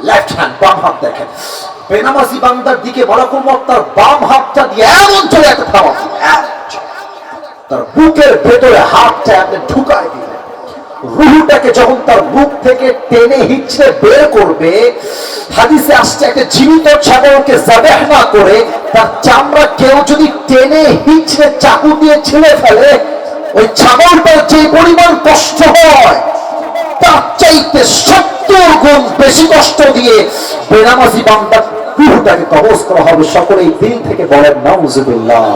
left hand, বাম হাত দেখেন। বেনামাজি বান্দার দিকে মালাকুল মউত তার বাম হাতটা দিয়ে এমন চলে একটা থামাবে, তার বুকের ভেতরে হাতটা আপনি ঢুকায় দিবেন, রুহু রুহটাকে যখন তার বুক থেকে টেনে হিচড়ে বের করবে, হাদিসে আসছে একটা জীবিত ছাগলকে যাবেহ না করে তার চামড়া কেউ যদি টেনে হিচড়ে চাকু দিয়ে ছিঁড়ে ফেলে, ওই ছাগলটার যে পরিমাণ কষ্ট হয় তার চাইতে 70 গুণ বেশি কষ্ট দিয়ে বেনামাজি বান্দার রূহটাকে কবজ করা হবে। সকলেই দিল থেকে বলেন নাউজুবিল্লাহ।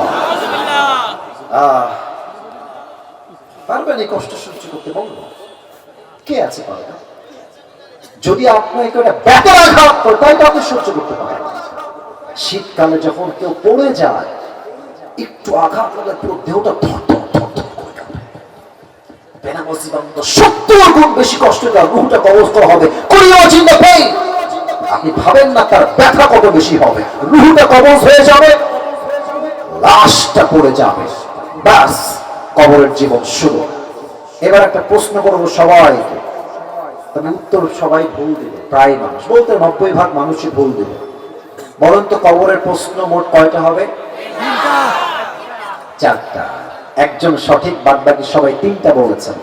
পারবেন এই কষ্ট সহ্য করতে? বলবো কে আছে পারবে? যদি আপনাকে একটা ব্যাটার আঘাত করে তাই তো আপনি সহ্য করতে পারেন। শীতকালে যখন কেউ পড়ে যায়, একটু আঘাত লাগলে পুরো দেহটা ধর ধর ধর ধর করে কাঁপে। বেনামাজি বান্দা 70 গুণ বেশি কষ্ট তার রূহটা কবজ করা হবে। আপনি ভাবেন না তার ব্যথা কত বেশি হবে। রূহটা কবজ হয়ে যাবে, লাশটা পড়ে যাবে, ব্যাস কবরের জীবন শুরু। এবার একটা প্রশ্ন করবো সবাইকে, তবে উত্তর সবাই ভুল দিবে। প্রায় মানুষ বলতে 90% মানুষই ভুল দিবে। বলেন তো কবরের প্রশ্ন মোট কয়টা হবে? 4টা। একজন সঠিক, বাদ বাকি সবাই 3টা বলেছেন।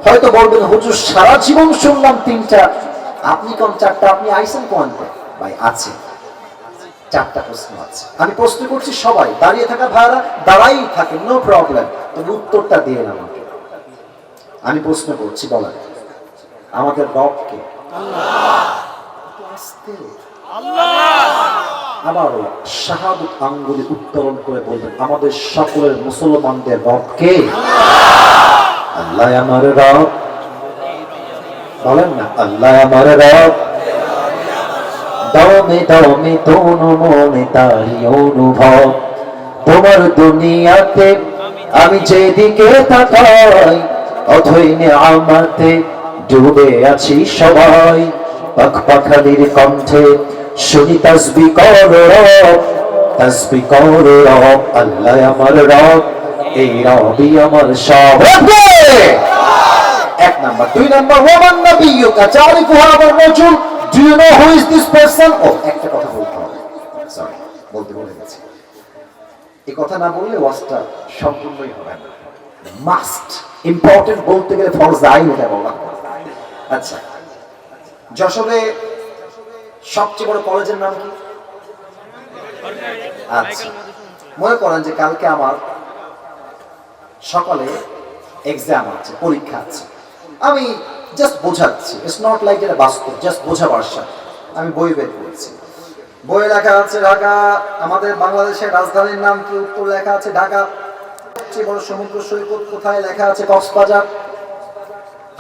হয়তো বলবেন হুজুর সারা জীবন শুনলাম 3টা, আপনি কোন 4টা? আপনি আইসেন কোনটা? ভাই আছে 4টা প্রশ্ন আছে। আমি প্রশ্ন করছি, সবাই দাঁড়িয়ে থাকা ভাইরা দাঁড়াই থাকে, নো প্রবলেম, তবে উত্তরটা দিয়ে না আমাকে। আমি প্রশ্ন করছি, বলেন আমাদের রব কে? আবারও শাহাদাত আঙ্গুলি উত্তোলন করে বলবেন আমাদের সকলের মুসলমানদের রব কে? আল্লাহ আমার রব। বলেন না আল্লাহ আমার রব। দমে দমে দোনো মনে তারি অনুভব। তোমার দুনিয়াতে আমি যেদিকে তাকাই, অথই নিয়ামতে ডুবে আছি সবাই। পাখপাখালির কণ্ঠে শুনি তাসবিহ কর রব, তাসবিহ কর রব। আল্লাহ আমার রব, এই রবই আমার সব। এক নাম্বার। 2 নাম্বার, ওয়ামান নাবিয়্যুকা তারিফু হাযার রাজুল, do you know who is this person? ও একটা কথা বলতে হবে, সরি বলতে ভুলে গেছি। এই কথা না বললে ওয়াজটা সম্পূর্ণই হবে না। মাস্ট, ইম্পর্টেন্ট বলতে গেলে ফরজ আইন এটা বলা। আচ্ছা, যশোরে সবচেয়ে বড় কলেজের নাম কি? আচ্ছা, মনে করেন যে কালকে আমার সকালে এক্সাম আছে, পরীক্ষা আছে। আমি জাস্ট বোঝাচ্ছি, ইটস নট লাইক এটা বাস্তব, জাস্ট বোঝাবার সাথে আমি বই বের করেছি। বইয়ে লেখা আছে ঢাকা। আমাদের বাংলাদেশের রাজধানীর নাম কি? উত্তর লেখা আছে ঢাকা। সবচেয়ে বড় সমুদ্র সৈকত কোথায়? লেখা আছে কক্সবাজার।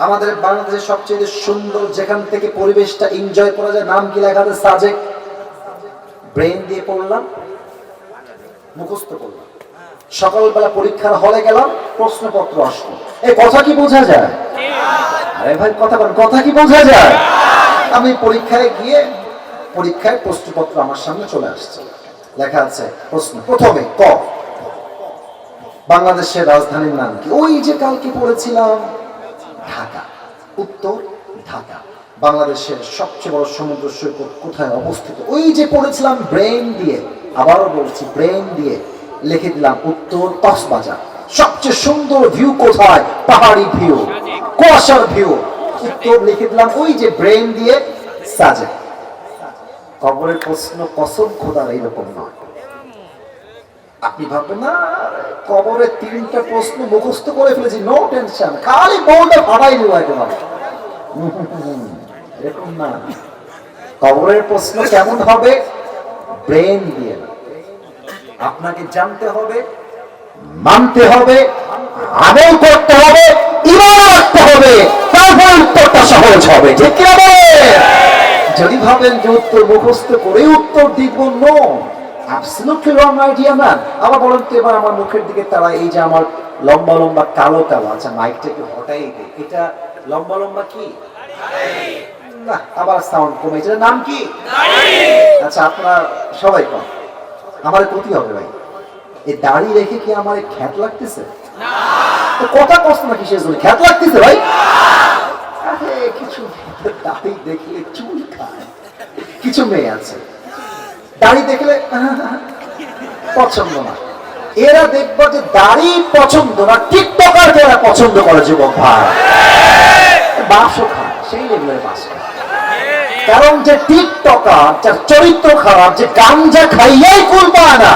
আমাদের বাংলাদেশের সবচেয়ে সুন্দর যেখান থেকে পরিবেশটা এনজয় করা যায় নাম কি? লেখা আছে সাজেক। ব্রেন দিয়ে পড়লাম, মুখস্থ করলাম। সকালবেলা পরীক্ষার হলে গেলাম, প্রশ্নপত্র আসলো। এই কথা কি বোঝা যায়? আরে ভাই কথা বলেন, কথা কি বোঝা যায়? আমি পরীক্ষায় গিয়ে পরীক্ষায় প্রশ্নপত্র আমার সামনে চলে আসছে। লেখা আছে প্রশ্ন প্রথমে ক, বাংলাদেশের রাজধানীর নাম কি? ওই যে কালকে পড়েছিলাম ঢাকা। উত্তর ঢাকা। বাংলাদেশের সবচেয়ে বড় সমুদ্র সৈকত কোথায় অবস্থিত? ওই যে পড়েছিলাম ব্রেন দিয়ে। আবারও বলছি ব্রেন দিয়ে লিখে দিলাম উত্তর কক্সবাজার। সবচেয়ে সুন্দর ভিউ কোথায়? পাহাড়ি ভিউ, কুয়াশার ভিউ। উত্তর লিখে দিলাম ওই যে ব্রেন দিয়ে সাজেক। কবরের প্রশ্ন কসম খোদার এইরকম নয়। আপনি ভাববেন না কবরে 3টা প্রশ্ন মুখস্থ করে ফেলেছি, নো টেনশন, খালি বউটা ফাটাই নেব একেবারে, এরকম না। কবরের প্রশ্ন কেমন হবে? ব্রেন দিয়ে না। আপনাকে জানতে হবে, মানতে হবে, আমল করতে হবে, ঈমান রাখতে হবে, তারপর উত্তরটা সহজ হবে। ঠিক কি না? যদি ভাবেন যে উত্তর মুখস্থ করে উত্তর দিব, no, absolutely wrong idea man. আবার বলেন তো এবার আমার মুখের দিকে তারা, এই যে আমার লম্বা লম্বা কালো কালো, আচ্ছা মাইকটা একটু হটাই দেয়, এটা লম্বা লম্বা কি? না, আবার সাউন্ড কমে, এটার নাম কি? আচ্ছা আপনারা সবাই কম, আমার ক্ষতি হবে ভাই। এই দাড়ি রেখে কি আমার খ্যাত লাগতেছে? তো কথা কষ্ট না কিসের জন্য খ্যাত লাগতেছে ভাই? আরে কিছু দাড়ি দেখলে চুল খায়। কিছু মেয়ে আছে দাড়ি দেখলে পছন্দ না, এরা দেখবো যে দাড়ি পছন্দ না, টিকটকার যারা পছন্দ করে যুবক ভাই। ঘাসও খায়, সেই লেভেলের মাছ খায়। কারণ যে টিকটকার, যার চরিত্র খারাপ, যে গাঞ্জা খাইয়াই কুল পায় না,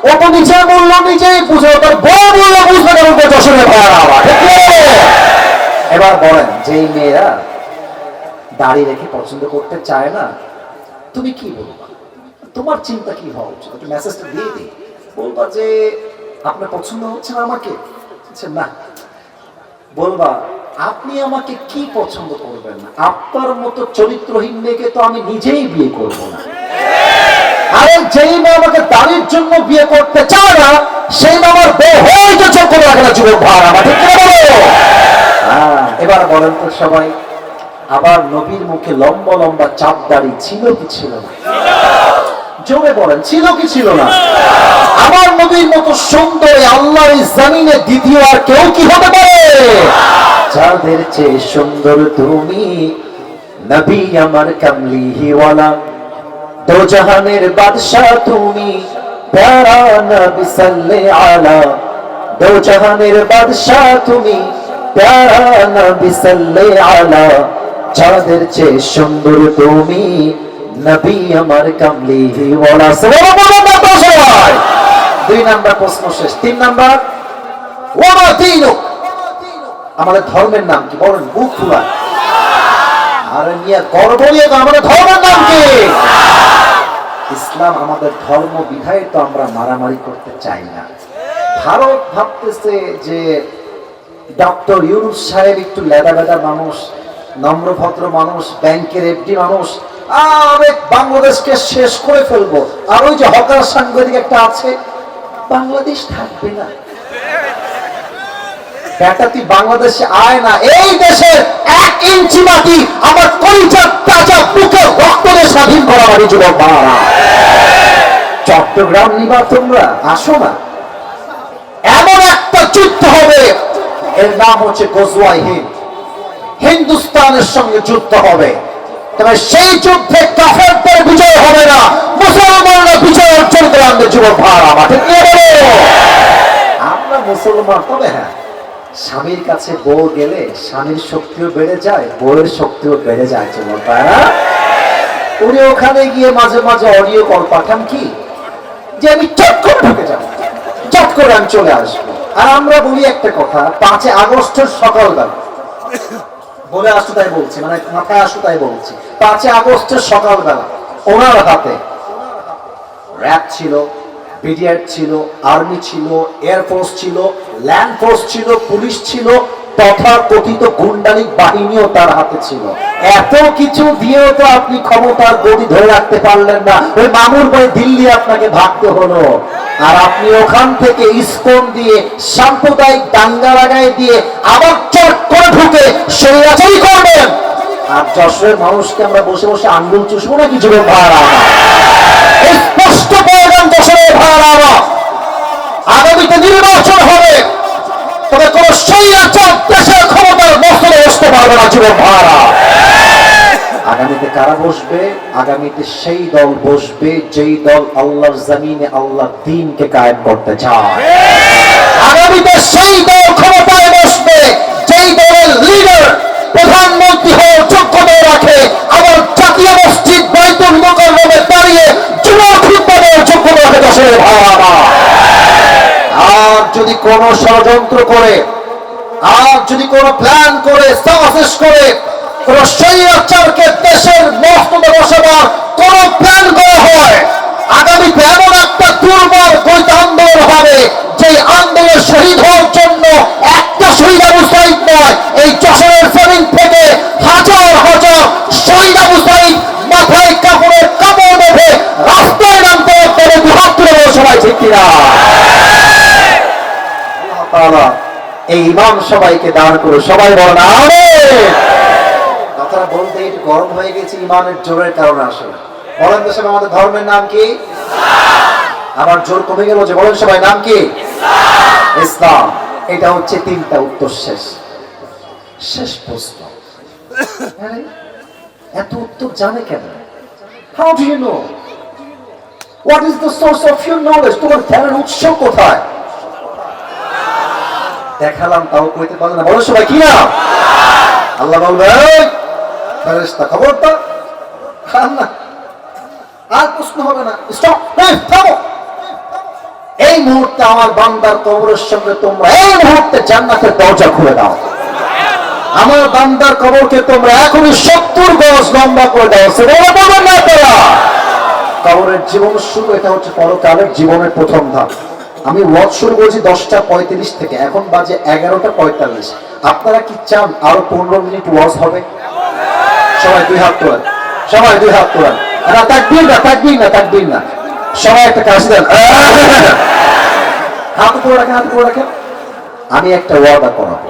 ও তো নিজের মূল্য নিজেই বুঝে, তার বড় মূল্য বুঝবে কারণ যশোরে ভাড়া আবার। এবার বলেন, যে মেয়েরা দাড়ি রেখে পছন্দ করতে চায় না, তুমি কি বলবা? তোমার চিন্তা কি হওয়া উচিত? একটু মেসেজটা দিয়ে দিই, বলবা যে আপনার পছন্দ হচ্ছে না আমাকে? না, বলবা আপনি আমাকে কি পছন্দ করবেন না? আপনার মতো চরিত্রহীন মেয়েকে তো আমি নিজেই বিয়ে করব না। আরে যেই মেয়ে আমাকে দাড়ির জন্য বিয়ে করতে চায় না, সেই মেয়ে আমার বউ হয়তো চোখ রাখে না, যুবক ভাড়া আমার, ঠিক না বলো? এবার বলেন তো সবাই, আবার নবীর মুখে লম্বা লম্বা চাপ দাড়ি ছিল কি ছিল না? জোরে বলেন, ছিল কি ছিল না? আমার নবীর মতো সুন্দর আল্লাহর জমিনে দ্বিতীয় আর কেউ কি হতে পারে? যাদের চেয়ে সুন্দর তুমি, নবী আমার কামলিওয়ালা, দো জাহানের বাদশা তুমি, প্যারা নবী সাল্লে আলা, দো জাহানের বাদশা তুমি, প্যারা নবী সাল্লে আলা, যাদের চেয়ে সুন্দর তুমি, নবী আমার কামলিওয়ালা। সবাই 2 নাম্বার প্রশ্ন শেষ। 3 নাম্বার, ওয়া দীনুক, আমাদের ধর্মের নাম কি? বলেন, বুক ফুলা। আরে মিয়া, গর্ব নিয়ে তো আমাদের ধর্মের নাম কি? ইসলাম আমাদের ধর্ম, বিধায় তো আমরা মারামারি করতে চাই না। ভারত ভাবতেছে যে ডক্টর ইউনূস সাহেব একটু লেদা বেদা মানুষ, নম্র ভদ্র মানুষ, ব্যাংকের এফডি মানুষ, আরে বাংলাদেশকে শেষ করে ফেলবো। আর ওই যে হকার সাংবাদিক একটা আছে, বাংলাদেশ থাকবে না বেটা, তুই বাংলাদেশে আয় না, এই দেশের 1 ইঞ্চি মাটি আমার কলিজার তাজা বুকে রক্ত দিয়ে স্বাধীন করা বাড়ি। যুবক ভাড়া, চট্টগ্রাম নিবা তোমরা, আসো না, এমন একটা যুদ্ধ হবে, এর নাম হচ্ছে গজওয়ায়ে হিন্দ। হিন্দুস্তানের সঙ্গে যুদ্ধ হবে, তবে সেই যুদ্ধে কাফেরদের বিজয় হবে না, মুসলমানরা বিজয় অর্জন করে আনবে। যুবক ভাড়া আমার, ঠিক বলো? আমরা মুসলমান, তবে হ্যাঁ, স্বামীর কাছে বউ গেলে স্বামীর শক্তিও বেড়ে যায়, বউয়ের শক্তিও বেড়ে যায়। যুবক ভাড়া, উনি ওখানে গিয়ে মাঝে মাঝে অডিও কল পাঠান কি, যে আমি চট করে ঢুকে যাবো, চট করে আমি চলে আসবো। আর আমরা বলি একটা কথা, 5 আগস্টের সকালবেলা, বলে আসতো তাই বলছি, মানে মাথায় আসতো তাই বলছি, 5 আগস্টের সকালবেলা ওনার হাতে র্যাব ছিল, বিডিআর ছিল, আর্মি ছিল, এয়ারফোর্স ছিল, ল্যান্ড ফোর্স ছিল, পুলিশ ছিল, তথা কথিত গুন্ডালিক বাহিনীও তার হাতে ছিল। এত কিছু দিয়েও তো আপনি ক্ষমতার গতি ধরে রাখতে পারলেন না, ওই মামুর ভাই দিল্লি আপনাকে ভাগতে হলো। আর আপনি ওখান থেকে ইসকন দিয়ে, সাম্প্রদায়িক দাঙ্গা লাগাই দিয়ে আবার চট করে ঢুকে স্বৈরাচারী করবেন। আর যশোরের মানুষকে আমরা বসে বসে আঙ্গুল চুষবো নাকি? যুবক ভাড়া, স্পষ্ট পয়গাম যশোরের ভাড়া, আগামীতে নির্বাচন হবে, তবে কোন স্বৈরাচার দেশের ক্ষমতার মস্তকে বসতে পারবে না। যুবক ভাড়া, আগামীতে কারা বসবে? আগামীতে সেই দল বসবে যেই দল আল্লাহর জমিনে আল্লাহর দ্বীনকে কায়েম করতে চায়। আগামীতে সেই দল ক্ষমতায় বসবে যেই দলের লিডার প্রধানমন্ত্রী হওয়ার যোগ্যতা রাখে, আবার জাতীয় মসজিদ বাইতুল মুকাররমে দাঁড়িয়ে জুমার খুতবা দেওয়ার যোগ্যতা রাখে। দশের ভাড়া, আর যদি কোন ষড়যন্ত্র করে, আর যদি কোন প্ল্যান করে, সাহস করে কোন স্বৈরাচারকে দেশের মস্তকে বসাবার কোন প্ল্যান করা হয়, আগামীতে এমন একটা দুর্বল গঠিত আন্দোলন হবে, যে আন্দোলনে শহীদ হওয়ার জন্য একটা শহীদ আবু সাঈদ নয়, এই যশোরের জমিন থেকে হাজার হাজার শহীদ আবু সাঈদ মাথায় কাপড়ের কাপড় বেঁধে রাস্তায় নামতে হবে। দুহাত তুলে বলো সবাই, ঠিক কিনা? এই ইমাম সবাইকে দান করো, সবাই বলো না আমিন। কথাটা বলতে একটু গরম হয়ে গেছে, ইমানের জোরের কারণে আসলে। বলেন তো সবাই, আমাদের ধর্মের নাম কি? আমার জোর কমে গেল যে, বলেন সবাই, নাম কি? ইসলাম। এটা হচ্ছে 3টা উত্তর শেষ। শেষ প্রশ্ন, এত উত্তর জানে কেন? How do you know? What is the source of your knowledge? তোমার জ্ঞানের উৎস কোথায়? দেখালাম তাও কইতে পারলে না, বলো সবাই কি না? আল্লাহ বলবে, ফেরেশতা খবরদার, খান না, আর প্রশ্ন হবে না, স্টপ, থামো। এই মুহূর্তে আমার বান্দার কবরের সঙ্গে তোমরা এই মুহূর্তে জান্নাতের দরজা খুলে দাও। আমার বান্দার কবরকে তোমরা এখনই 70 গজ লম্বা করে দাও। না তোরা কবরের জীবন শুরু, এটা হচ্ছে পরকালের জীবনের প্রথম ধাপ। আমি ওয়াজ শুরু করেছি 10:35 থেকে, এখন বাজে 11:45। আপনারা কি চান আরো 15 মিনিট ওয়াজ হবে? সবাই দুই হাত তোলেন, সবাই দুই হাত তোলেন। না তাকবীর না, তাকবীর না, তাকবীর না, সবাই একটা কাজ দেন, হাত উপরে রাখেন, হাত উপরে রাখেন। আমি একটা ওয়াদা করাবো,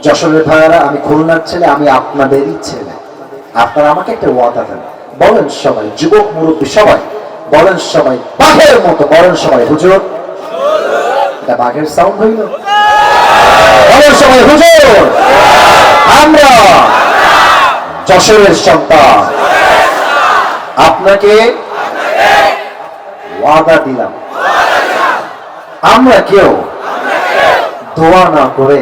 যশোরের ভাইয়ারা, আমি খুলনার ছেলে, আমি আপনাদেরই ছেলে, আপনারা আমাকে একটা ওয়াদা দেন। বলেন সবাই, যুবক মুরব্বী সবাই বলেন, সবাই বাঘের মতো বলেন সবাই, হুজুর। এটা বাঘের সাউন্ড হইল? বলেন সবাই, হুজুর আমরা যশোরের সন্তান, আপনাকে ওয়াদা দিলাম, আমরা কেউ দোয়া না করে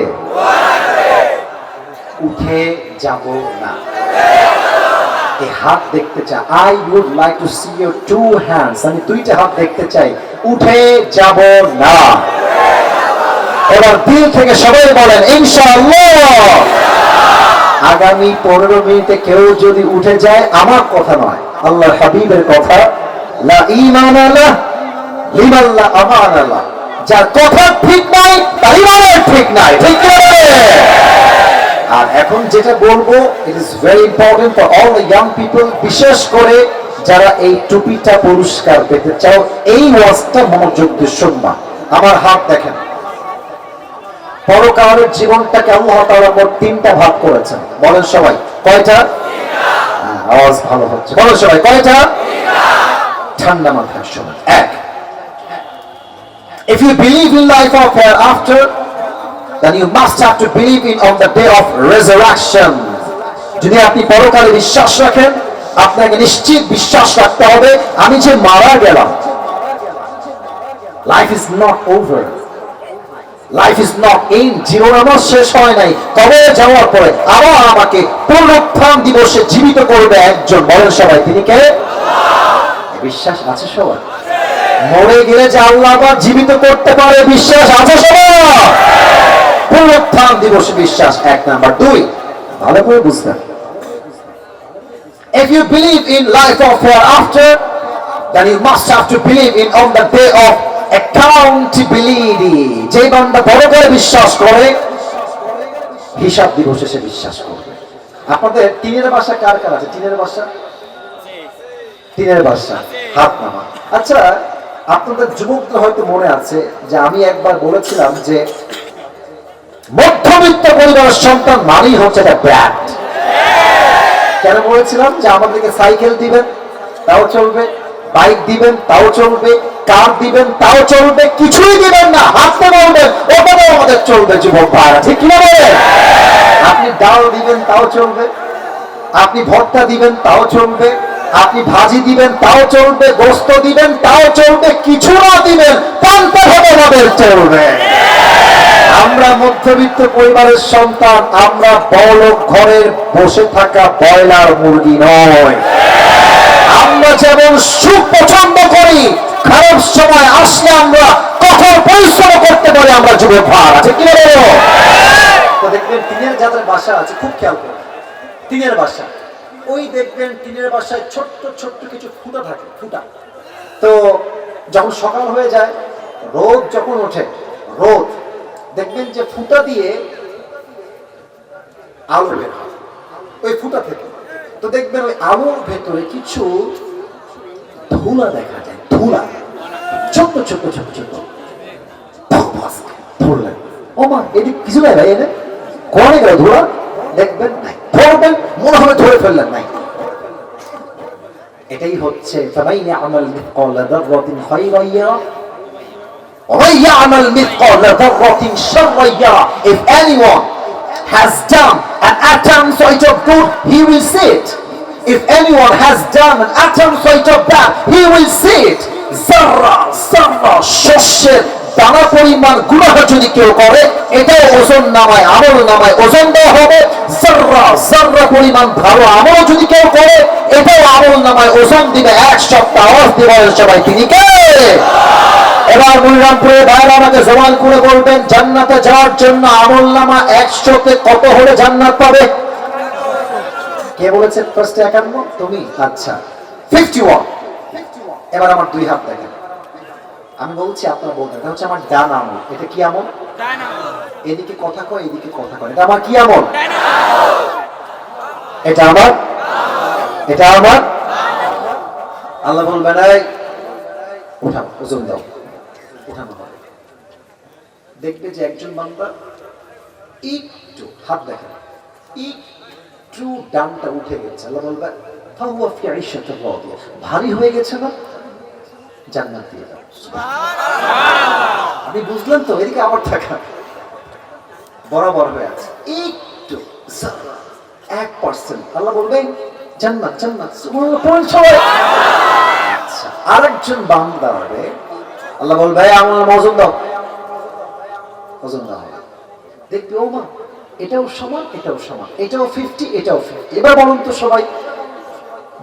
উঠে যাব না। এই হাত দেখতে চাই, I would like to see your 2 hands, আমি দুইটা হাত দেখতে চাই, উঠে যাব না। এবার দিল থেকে সবাই বলেন ইনশাআল্লাহ। আগামী 15 মিনিটে কেউ যদি উঠে যায়, আমার কথা নয়, আল্লাহর হাবিবের কথা, লা ঈমান আলা লিমান লা আমান আলা, যার কথা ঠিক নাই তার ঈমানের ঠিক নাই, ঠিক কি? আর এখন যেটা বলবো, it is very important for all the young people, বিশেষ করে যারা এই টুপিটা পুরস্কার পেতে চাও, এই ওয়াজটা মনোযোগ দিয়ে শুনবা। আমার হাত দেখেন, পরকালের জীবনটাকে আল্লাহ তাআলা মোট 3টা ভাগ করেছেন। বলেন সবাই, কয়টা? আওয়াজ ভালো হচ্ছে, বলেন সবাই, কয়টা? ঠান্ডা মাথায় শুনুন। 1, if you believe in life of hereafter, then you must have to believe in on the day of resurrection. যদি আপনি পরকালে বিশ্বাস রাখেন, আপনাকে নিশ্চিত বিশ্বাস রাখতে হবে আমি যে মারা গেলাম, life is not over, life is not in, জীবন আমার শেষ হয় নাই। কবরে যাওয়ার পরে আবার আমাকে পুনরুত্থান দিবসে জীবিত করবে একজন। বলেন সবাই, তিনি কে? বিশ্বাস আছে সবার? মরে গেলে যে আল্লাহ আবার জীবিত করতে পারে, বিশ্বাস আছে সবার? পুনরুত্থান দিবসে বিশ্বাস 1 নাম্বার। 2, ভালো করে বুঝবেন, if you believe in life of hereafter, then you must have to believe in on the day of accountability. যে বান্দা বড় করে বিশ্বাস করে, হিসাব দিবসে সে বিশ্বাস করবে। আপনাদের টিনের বাসা কার কার আছে? টিনের বাসা, টিনের বাসা, হাত নামা। আচ্ছা, আপনাদের যুবকদের হয়তো মনে আছে যে আমি একবার বলেছিলাম যে মধ্যবিত্ত পরিবারের সন্তান মানেই হচ্ছে একটা ব্যাট। কেন বলেছিলাম? যে আমাদেরকে সাইকেল দিবেন তাও চলবে, বাইক দিবেন তাও চলবে, কার দিবেন তাও চলবে, কিছুই দিবেন না হাতে বলবেন ওটাও আমাদের চলবে। যুবক ভাইরা, ঠিক কি না বলেন? আপনি ডাল দিবেন তাও চলবে, আপনি ভর্তা দিবেন তাও চলবে, আপনি ভাজি দিবেন তাও চলবে, গোস্ত দিবেন তাও চলবে, কিছু না দিবেন পান্তা ভাত আমাদের চলবে। আমরা মধ্যবিত্ত পরিবারের সন্তান, আমরা বড়লোক ঘরের বসে থাকা ব্রয়লার মুরগি নয়। আমরা যেমন সুখ পছন্দ করি, খারাপ সময় আসলে আমরা কখন পরিশ্রম করতে পারি আমরা যুবক ভাইরা, ঠিক কি বলো? তো দেখবেন টিনের যাদের বাসা আছে, খুব খেয়াল করুন, টিনের বাসা, ওই দেখবেন টিনের বাসায় ছোট্ট ছোট্ট কিছু ফুটা থাকে, ফুটা। তো যখন সকাল হয়ে যায়, রোদ যখন ওঠে, রোদ দেখবেন যে ফুটা দিয়ে আলো বের হয় ওই ফুটা থেকে। তো দেখবেন ওই আলোর ভেতরে কিছু ধুলা দেখা যায়, ধুলা, ছোট্ট ছোট্ট ছোট্ট ছোট্ট ধুলা। ও মা, এদিকে কিছু নাই ভাই, এনে কোনে গেল ধুলা? দেখবেন নাই, ধরবেন মনে হবে ধরে ফেললেন, নাই। এটাই হচ্ছে ফামান ইয়ামাল মিথকালা যাররাতিন খায়রান ইয়ারা ওয়া মান ইয়ামাল মিথকালা যাররাতিন শাররান ইয়ারা। If anyone has done an atom size of good, he will see it. If anyone has done an atom size of bad, he will see it. Zarra, zarra, শস্যের দানা পরিমাণ গুনাহ যদি কেউ করে, এটাও ওজন নামায়, আমল নামায় ওজন দেওয়া হবে। জাররা পরিমাণ ভালো আমল যদি কেউ করে, এটাও আমল নামায় ওজন দিবে 1 সপ্তাহ। আওয়াজ দিবে সবাই, তিনি কে? এবার মনিরামপুরে ভাইরা আমাকে জবান করে বলবেন, জান্নাতে যাওয়ার জন্য আমল নামা 100তে কত হলে জান্নাত পাবে? কে বলেছেন ফার্স্টে 51? তুমি? আচ্ছা, 51। এবার আমার 2 হাত দেখেন, আমি বলছি আপনারা বলবেন, এটা হচ্ছে আমার ডান আমল। এটা কি আমল? ডান আমল। এদিকে কথা কয়, এদিকে কথা কয়, এটা আমার কি আমল? ডান আমল। এটা আমার, এটা আমার। আল্লাহ বলবেন, এই উঠাও, ওজন দাও, উঠানো হবে। দেখবে যে একজন বান্দা একটু, হাত দেখেন, একটু ডানটা উঠে গেছে। আল্লাহ বলবেন, ফাহুয়া ফি আইশাতির রাদিয়া, ভারী হয়ে গেছে না, জান্নাত দিয়ে দাও। আপনি বুঝলেন তো? এদিকে আবার থাকা বরাবর হয়ে আছে, একটু 1%। আল্লাহ বলবেন জান্নাত, জান্নাত। আচ্ছা, আরেকজন বান্দা হবে, আল্লাহ বলবে আমার ওজন দাও, ওজন দাও। দেখবি ও মা, এটাও সমান, এটাও সমান, এটাও 50, এটাও 50। এবার বলুন তো সবাই,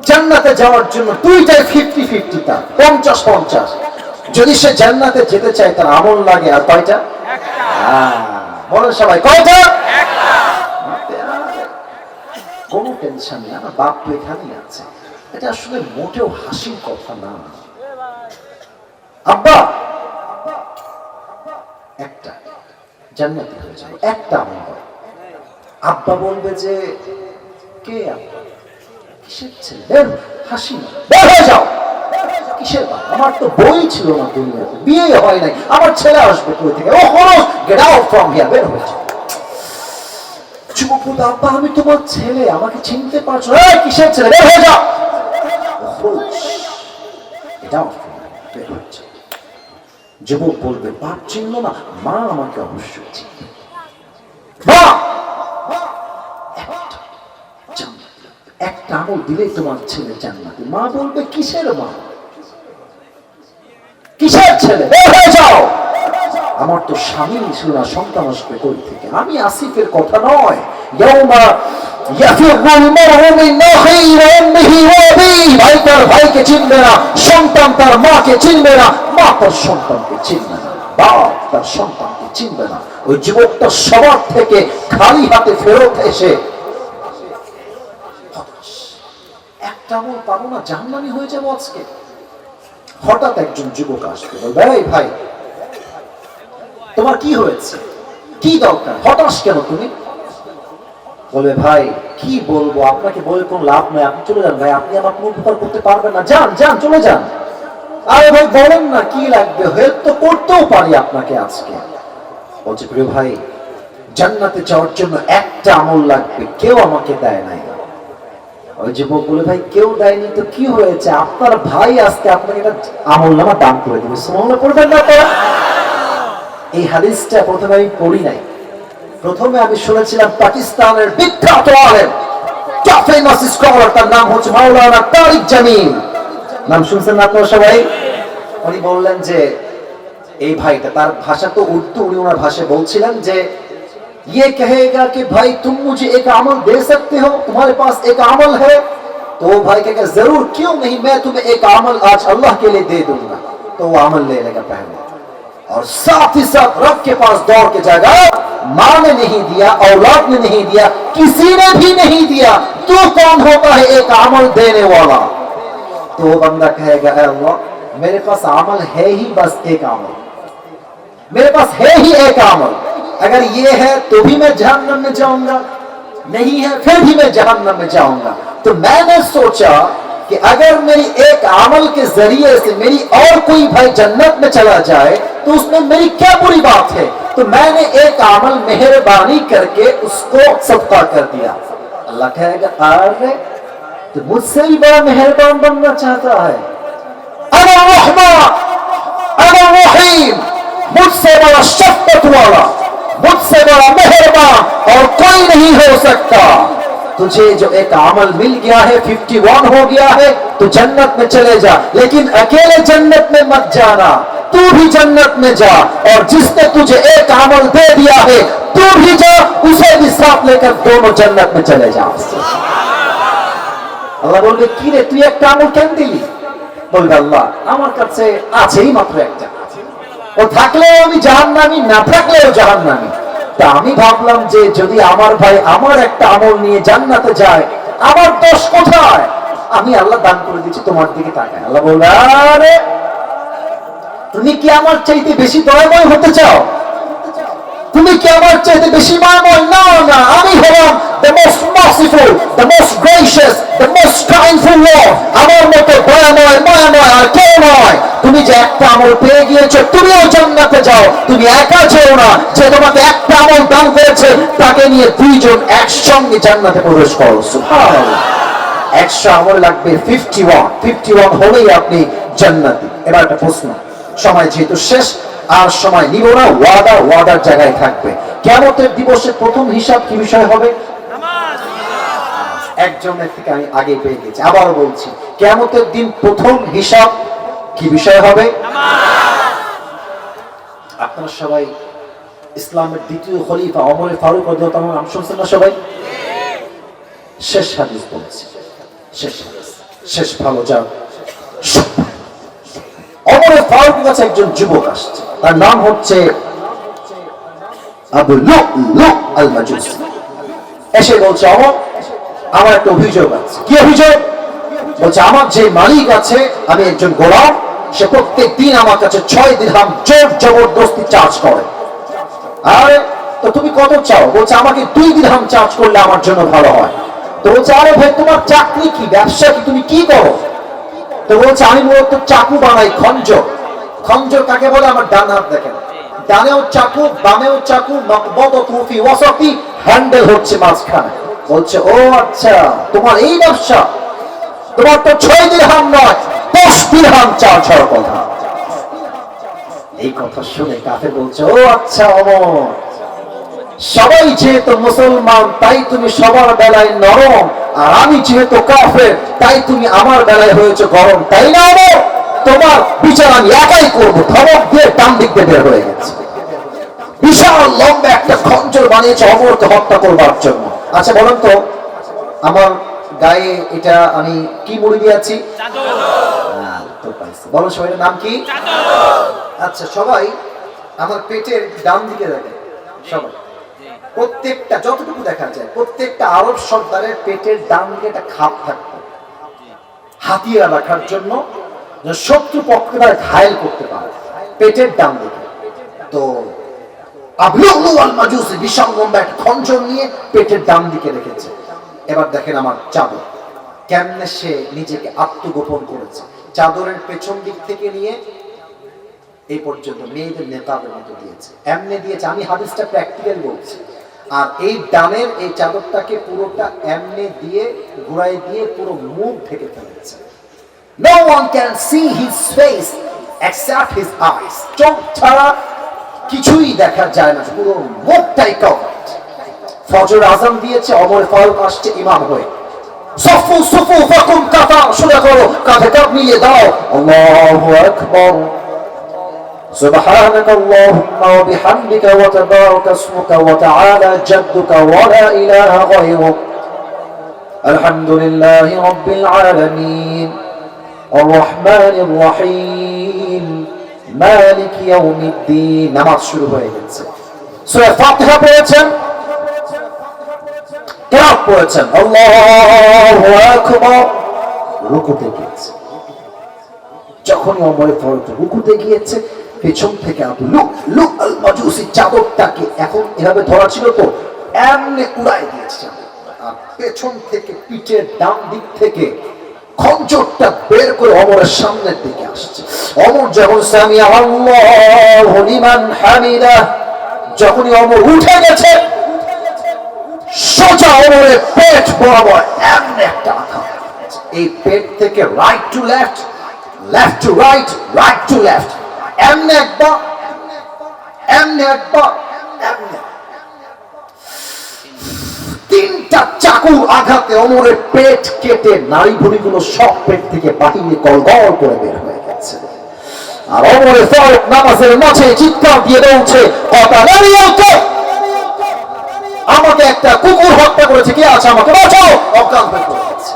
জান্নাতে যাওয়ার জন্য দুইটাই 50-50, তার 50-50। যদি সে জান্নাতে যেতে চায়, তার আমল লাগে আর কয়টা? একটা। বলেন সবাই, কয়টা? একটা। কোনো টেনশন নেই, আমার বাপ তো এখানেই আছে। এটা আসলে মোটেও হাসির কথা না। আব্বা একটা জান্নাতে হয়ে যাবে, একটা আমল হয়। আব্বা বলবে যে, কে আব্বা? কিসের ছেলে? বের হাসি না, বের হয়ে যাও। কিসের বাবা? আমার তো বই ছিল না দুনিয়াতে, বিয়ে হয় নাই, আমার ছেলে আসবে কই থেকে? ও horse, get out from here, বের হয়ে যাও। চুপ, আব্বা আমি তোমার ছেলে, আমাকে চিনতে পারছো? এই কিসের ছেলে? বের হয়ে যাও। গেট আউট ফ্রম হিয়ার, বের হয়ে যাও। যুবক বলবে, বাপ চিনলো না, মা আমাকে অবশ্যই চিনবে। মা একটা আমল দিলেই তোমার ছেলে জান্নাতি। মা বলবে, কিসের মা, কিসের ছেলে? বের হয়ে যাও। আমার তো স্বামী ছিল না, সন্তান আসবে কই থেকে? আমি আসিফের কথা নয়। ইয়াউমা ইয়াফিরুল মারউ মিন আখিহি ওয়া উম্মিহি ওয়া আবিহি। ভাই তার ভাইকে চিনবে না, সন্তান তার মাকে চিনবে না, মা তার সন্তানকে চিনবে না, বাপ তার সন্তানকে চিনবে না। ওই যুবকটা সবার থেকে খালি হাতে ফেরত এসে, একটা আমল পাবো না, জাহান্নামী হয়ে যাবো আজকে। হঠাৎ একজন যুবক আসবে, বলবে, এই ভাই তোমার কি হয়েছে, কি দরকার, হঠাৎ কেন তুমি? বলবে, ভাই কি বলবো, আপনাকে বলে কোনো লাভ নাই, আপনি চলে যান ভাই, আপনি আমার কোনো উপকার করতে পারবেন না, যান যান চলে যান। আরে ভাই বলেন না কি লাগবে, হেল্প তো করতেও পারি আপনাকে আজকে। বলছে, প্রিয় ভাই জান্নাতে যাওয়ার জন্য একটা আমল লাগবে, কেউ আমাকে দেয় নাই। ওই যুবক বলে, ভাই কেউ দেয়নি তো কি হয়েছে, আপনার ভাই আজকে আপনাকে একটা আমল নামা দান করে দেবে। সুবহানাল্লাহ পড়বেন না তো? এই হাদিসটা প্রথমে আমি পড়ি নাই, প্রথমে আমি শুনেছিলাম পাকিস্তানের বিখ্যাত আলেম, ফেমাস স্কলার, তার নাম হচ্ছে মাওলানা তারিক জামিল। নাম শুনছেন না আপনারা সবাই? উনি বললেন যে এই ভাইটা, তার ভাষা তো উর্দু, উনি ওনার ভাষায় বলছিলেন যে ये कहेगा कि भाई तुम मुझे एक अमल दे सकते हो, तुम्हारे पास एक अमल है? तो वो भाई कहेगा जरूर, क्यों नहीं, मैं तुम्हें एक अमल आज अल्लाह के लिए दे दूंगा। तो वो अमल ले लेगा पहले, और साथ ही साथ रब के पास दौड़ के जाएगा, माँ ने नहीं दिया, औलाद ने नहीं दिया, किसी ने भी नहीं दिया, तू कौन होता है एक अमल देने वाला? तो वो बंदा कहेगा, अल्लाह मेरे पास अमल है ही बस एक अमल, मेरे पास है ही एक अमल, अगर ये है तो भी मैं जहन्नम में जाऊंगा, नहीं है फिर भी मैं जहन्नम में जाऊंगा। तो मैंने सोचा कि अगर मेरी एक अमल के जरिए से मेरी और कोई भाई जन्नत में चला जाए तो उसमें मेरी क्या बुरी बात है। तो मैंने एक अमल मेहरबानी करके उसको सदका कर दिया। अल्लाह कहेगा, अरे तो मुझसे भी बड़ा मेहरबान बनना चाहता है, अना रहमान अना रहीम, मुझसे बड़ा शफ़क़त वाला, मुझसे बड़ा मेहरबान और कोई नहीं हो सकता। तुझे जो एक अमल मिल गया है, 51 हो गया है, तो जन्नत में चले जा, लेकिन अकेले जन्नत में मत जाना, तू भी जन्नत में जा, और जिसने तुझे एक अमल दे दिया है तू भी जा, उसे भी साथ लेकर दोनों जन्नत में चले जाओ। আল্লাহ বলবে কি রে তুই একটা আমল কেন দিলি? বলবে আল্লাহ আমার কাছে আছেই মাত্র একটা, ও থাকলেও আমি জাহান্নামী, না থাকলেও জাহান্নামী। তা আমি ভাবলাম যে যদি আমার ভাই আমার একটা আমল নিয়ে জান্নাতে যায়, আমার দোষ কোথায়? আমি আল্লাহ দান করে দিচ্ছি, তোমার দিকে তাকায়। আল্লাহ বলবে আরে তুমি কি আমার চাইতে বেশি দয়াময় হতে চাও? তুমি কি আমার চাইতে বেশি মায়াময়? না না, আমি হলাম the most merciful, the most gracious, the most kindful Lord। আমার মতো দয়াময় মায়াময় আর কেউ নয়। তুমি যে একটা আমল পেয়ে গিয়েছো, তুমিও জান্নাতে যাও। তুমি একা যেও না, যে তোমাকে একটা আমল দান করেছে তাকে নিয়ে দুইজন একসঙ্গে জান্নাতে প্রবেশ করো। সুবহানাল্লাহ। 100 আমল লাগবে 51 হলেই আপনি জান্নাতি। এবার একটা প্রশ্ন, সময় যেহেতু শেষ আর সময় নিব না, ওয়াদার জায়গায় থাকবে। কিয়ামতের দিবসে প্রথম হিসাব কি বিষয় হবে? একজনের থেকে আমি আগে পেয়ে গেছি, আবারও বলছি, কিয়ামতের দিন প্রথম হিসাব কি বিষয় হবে? আপনারা সবাই ইসলামের দ্বিতীয় খলিফা ওমর ফারুক রাদিয়াল্লাহু আনহু নাম শুনছেন না সবাই? শেষ হাদিস বলছি, শেষ ভালো যাও। ওমর ফারুকের কাছে একজন যুবক আসছে, তার নাম হচ্ছে আবু লু'লু আল মাজুসি। এসে বলছে ওমর আমার একটা অভিযোগ আছে। কি অভিযোগ? বলছে আমার যে মালিক আছে, আমি একজন গোলাম, সে প্রত্যেক দিন আমার কাছে 6 দিরহাম জোর জবরদস্তি চার্জ করে। আরে তো তুমি কত চাও? বলছে আমাকে 2 দিরহাম চার্জ করলে আমার জন্য ভালো হয়। তো বলছে আরে ভাই তোমার চাকরি কি, ব্যবসা কি, তুমি কি করো? তো বলছে আমি মূলত চাকু বানাই, খঞ্জর কাকে বলে? আমার ডান হাত দেখেন, ডানেও চাকু বামেও চাকু, নকবতু ফি ওয়াসাতি, হ্যান্ডেল হচ্ছে মাঝখানে। বলছে ও আচ্ছা তোমার এই ব্যবসা, তোমার তো 6 দিরহাম নয় 10 দিরহাম চার্জ হওয়ার কথা। এই কথা শুনে কাফের বলছে ও আচ্ছা ওমর, সবাই যেহেতু মুসলমান তাই তুমি সবার বেলায় নরম, আর আমি যেহেতু কাফের তাই তুমি আমার বেলায় হয়েছে গরম, তাই না ওমর? তোমার বিচার আমি একাই করবো। ধমক দিয়ে ডান দিক দিয়ে বের হয়ে গেছে। বিশাল লম্বা একটা খঞ্জর বানিয়েছে ওমরকে হত্যা করবার জন্য। আচ্ছা বলেন তো আমার গায়ে এটা আমি কি মুড়ি দিয়েছি? বলো সবাই নাম কি? আচ্ছা সবাই আমার পেটের ডান দিকে দেখে, সবাই প্রত্যেকটা যতটুকু দেখা যায় প্রত্যেকটা আরব সর্দারের পেটের ডান দিকে একটা খাপ থাকতো হাতিয়ার রাখার জন্য, শত্রু পক্ষকে তারা ঘায়েল করতে পারে, পেটের ডান দিকে। তো আবু লু'লু আল মাজুসি বিশাল লম্বা একটা খঞ্জর নিয়ে পেটের ডান দিকে রেখেছে। এবার দেখেন আমার চাদর কেমনে সে নিজেকে আত্মগোপন করেছে। চাদরের পেছন দিক থেকে নিয়ে এই পর্যন্ত মেয়েদের নেতাদের মতো দিয়েছে, এমনি দিয়েছে। আমি হাদিসটা প্র্যাকটিক্যাল বলছি। আর এই ডানের এই চাদরটাকে পুরোটা এমনি দিয়ে ঘুরাই দিয়ে পুরো মুখ ঢেকে ফেলেছে। No one can see his face except his eyes। চোখ ছাড়া কিছুই দেখা যায় না, পুরো মুখটাই কভার্ড। ফজর আযান দিয়েছে, ওমর ফারুক আসছে ইমাম হয়ে। সফু সফু ফাকুম কাতা, শুনে করো, কাঁধে কাঁধ মিলিয়ে দাও। আল্লাহু আকবার। سبحانك اللهم وبحمدك وتبارك اسمك وتعالى جدك ولا إله غيرك الحمد لله رب العالمين الرحمن الرحيم مالك يوم الدين। নামাজ শুরু হয়ে গেছে। সূরা ফাতিহা পড়েছেন, কিরাত পড়েছেন, আল্লাহু আকবার, রুকুতে গিয়েছে। যখন ওমর ফারুক রুকুতে গিয়েছে, পেছন থেকে আবু লু'লু আল মাজুসি চাদরটাকে এখন এভাবে ধরা ছিল তো এমনি উড়াই দিয়েছে, আর পেছন থেকে পিঠের ডান দিক থেকে খঞ্জরটা বের করে ওমরের সামনের দিকে আসছে। ওমর যখন সামিআ আল্লাহু লিমান হামিদা, যখনই ওমর উঠে গেছে, সোজা ওমরের পেট বরাবর এমনি একটা আঘাত। এই পেট থেকে right to left, left to right, right to left, এমনি একবার, এমনি একবার, এমনি। 3টা চাকুর আঘাতে ওমরের পেট কেটে নাড়ি ভুঁড়িগুলো সব পেট থেকে বাহিরে গলগল করে বের হয়ে গেছে। আর ওমরে ফারুক নামাজের মাঝে চিৎকার দিয়ে বলছে, আমাকে একটা কুকুর হত্যা করেছে, কে আছে আমাকে বাঁচাও। অজ্ঞান হয়ে পড়ে গেছে।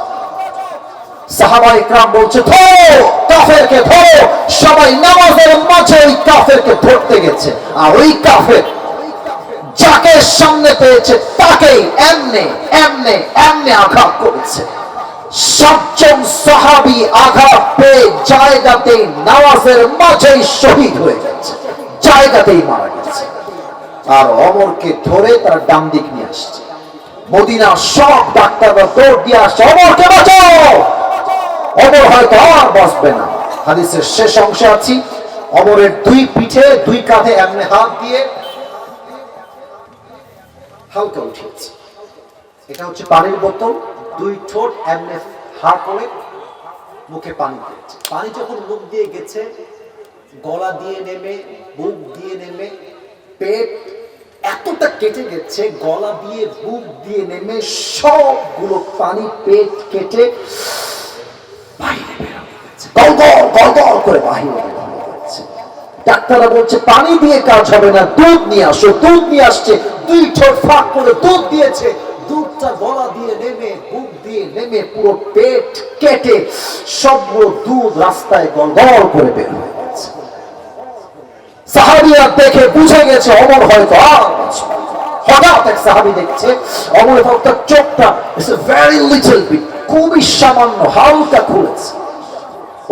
সাহাবায়ে কেরাম বলছে, ধরো কাফেরকে ধরো। সবাই নামাজের মাঝে ওই কাফেরকে ধরতে গেছে। আর ওই কাফের যাকে সামনে পেয়েছে তাকেই এমনে এমনে এমনে আঘাত করেছে। 7 জন সাহাবী আঘাত পেয়ে জায়গাতেই নামাজের মাঝেই শহীদ হয়ে গেছে, জায়গাতেই মারা গেছে। আর ওমরকে ধরে তার ডান দিক নিয়ে আসছে। মদিনার সব ডাক্তাররা দৌড় দিয়ে আসছে, ওমরকে বাঁচাও। ওমর হয়তো আর বাঁচবে না। হাদিসের শেষ অংশে আছি, ওমরের 2 পিঠে 2 কাঁধে এমনি হাত দিয়ে হালকা উঠিয়েছে। এটা হচ্ছে পানির বোতল, 2 ঠোঁট এমনি হা করে মুখে পানি দিয়েছে। পানি যখন মুখ দিয়ে গেছে, গলা দিয়ে নেমে, বুক দিয়ে নেমে, পেট এতটা কেটে গেছে, গলা দিয়ে বুক দিয়ে নেমে সবগুলো পানি পেট কেটে বাইরে বের হয়ে গেছে, গলগল গলগল করে বাইরে বের হয়ে গেছে। ডাক্তাররা বলছে পানি দিয়ে কাজ হবে না, দুধ নিয়ে আসো। দুধ নিয়ে আসছে, 2 ঠোঁট ফাঁক করে দুধ দিয়েছে। দুধটা গলা দিয়ে নেমে, বুক দিয়ে নেমে, পুরো পেট কেটে সবগুলো দুধ রাস্তায় গলগল করে বের হয়ে গেছে। সাহাবীরা দেখে বুঝে গেছে ওমর হয়তো আর বাঁচবে না। হঠাৎ এক সাহাবী দেখছে ওমর ফারুকের চোখটা ভেরি লিটল বিট, খুবই সামান্য হালকা খুলেছে।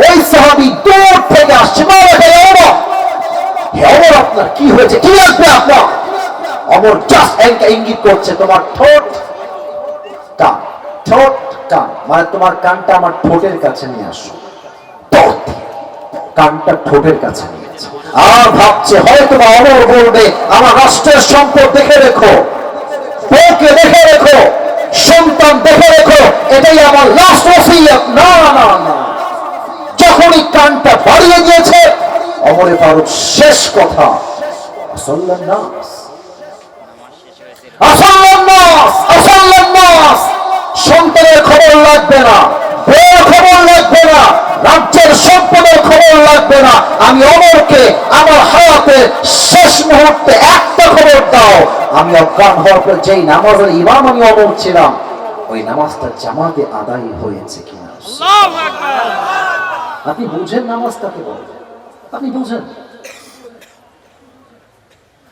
ওই সাহাবী দূর থেকে আসছে, মারা গেল ওমর। হে ওমর, আপনার কি হয়েছে, কি লাগবে আপনার? ওমর জাস্ট ইঙ্গিত করছে, তোমার ঠোঁট কান, ঠোঁট কান, মানে তোমার কানটা আমার ঠোঁটের কাছে নিয়ে আসো। কানটা ঠোঁটের কাছে নিয়ে আসো। আর ভাবছে হয়তো ওমর বলবে আমার রাষ্ট্রের সম্পদ দেখে রেখো, বউকে দেখে রেখো, সন্তান দেখে রেখো, এটাই আমার লাস্ট ওসিয়ত। না না না, যখনই কানটা বাড়িয়ে দিয়েছে ওমরে ফারুক শেষ কথা, সন্তানের খবর লাগবে না, বউর খবর লাগবে না, রাজ্যের সম্পদের খবর লাগবে না, আমি ওমরকে আমার হায়াতের শেষ মুহূর্তে একটা খবর দাও, আমি অজ্ঞান হওয়ার পর যেই নামাজের ইমাম আমি ওমর ছিলাম, ওই নামাজটা জামাতে আদায় হয়েছে কিনা। আপনি বুঝেন নামাজটাকে বলেন, আপনি বুঝেন?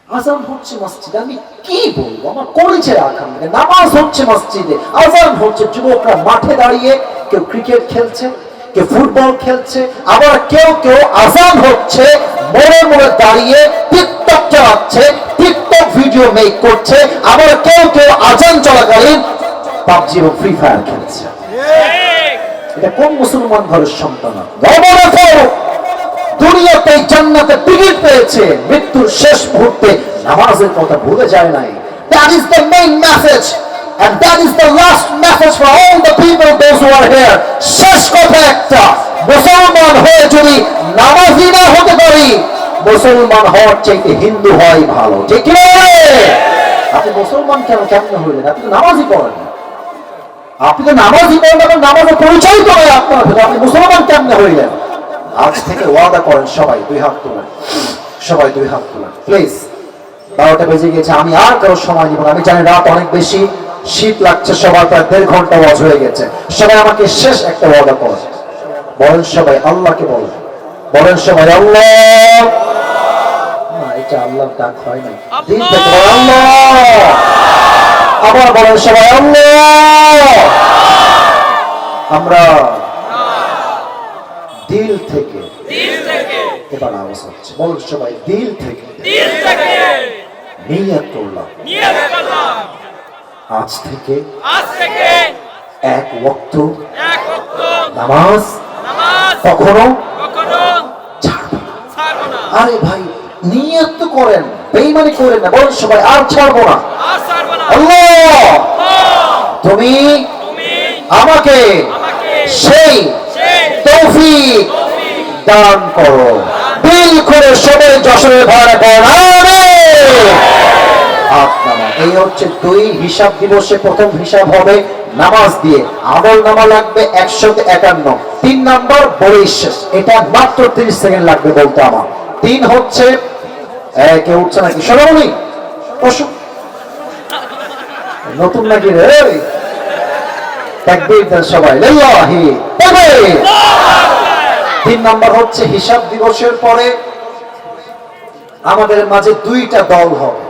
আজান হচ্ছে মসজিদে, আমি কি বলবো, আমার কলেজের আকাম, নামাজ হচ্ছে মসজিদে, আজান হচ্ছে, যুবকরা মাঠে দাঁড়িয়ে কেউ ক্রিকেট খেলছে, কেউ ফুটবল খেলছে, আবার কেউ কেউ আজান হচ্ছে মোড়ে মোড়ে দাঁড়িয়ে টিকটক চালাচ্ছে, টিকটক ভিডিও মেক করছে, আবার কেউ কেউ আজান চলাকালীন পাবজি এবং ফ্রি ফায়ার খেলছে। এটা কোন মুসলমান ঘরের সন্তান? দুনিয়াতে জান্নাতে টিকিট পেয়েছে, মৃত্যুর শেষ মুহূর্তে নামাজের কথা ভুলে যায় নাই। That is the main message and that is the last message for all the people those who are here. শেষ কথা একটা, মুসলমান হয়ে যদি নামাজি না হতে পারি, মুসলমান হওয়ার চাইতে হিন্দু হওয়াই ভালো। ঠিক কি? আপনি মুসলমান কেমন হইলেন? আপনি তো নামাজই পড়েন না, আপনি তো নামাজই পড়েন, আপনার নামাজের পরিচয় তো হয় আপনার ভেতরে, আপনি মুসলমান কেমনে হইলেন? আজ থেকে ওয়াদা করেন, সবাই 2 হাত তোলেন, সবাই 2 হাত তোলেন প্লিজ। 12টা বেজে গেছে, আমি আর কারো সময় নিব না। আমি জানি রাত অনেক বেশি, শীত লাগছে, সবার প্রায় 1.5 ঘন্টা ওয়াজ হয়ে গেছে। সবাই আমাকে শেষ একটা ওয়াদা করেন, বলেন সবাই, আল্লাহকে বলেন, বলেন সবাই আল্লাহ। না, এটা আল্লাহর ডাক হয় না, দিল থেকে বলেন আল্লাহ। আবার বলেন সবাই আল্লাহ। আমরা দিল থেকে, এবার আওয়াজ হচ্ছে, বল সবাই দিল থেকে নিয়ত করলাম আজ থেকে এক ওয়াক্ত নামাজ কখনো ছাড়বো না। আরে ভাই, নিয়ত তো করেন, বেঈমানি করেন না, বলেন সবাই আর ছাড়বো না। আল্লাহ, তুমি আমাকে সেই তৌফিক দান করো। দিল করে সবাই যশোরের ভয় করেন আমিন। এই হচ্ছে 2 হিসাব দিবসে প্রথম হিসাব হবে নামাজ দিয়ে। আমল নামা লাগবে 151। 3 নাম্বার বলেই শেষ, এটা মাত্র 30 সেকেন্ড লাগবে বলতে আমার। 3 হচ্ছে কেউ উঠছে নাকি? সবাই বসো, নতুন নাকি রে? তাকবীর দেন সবাই, লিল্লাহি তাকবীর। 3 নাম্বার হচ্ছে হিসাব দিবসের পরে আমাদের মাঝে 2টা দল হবে।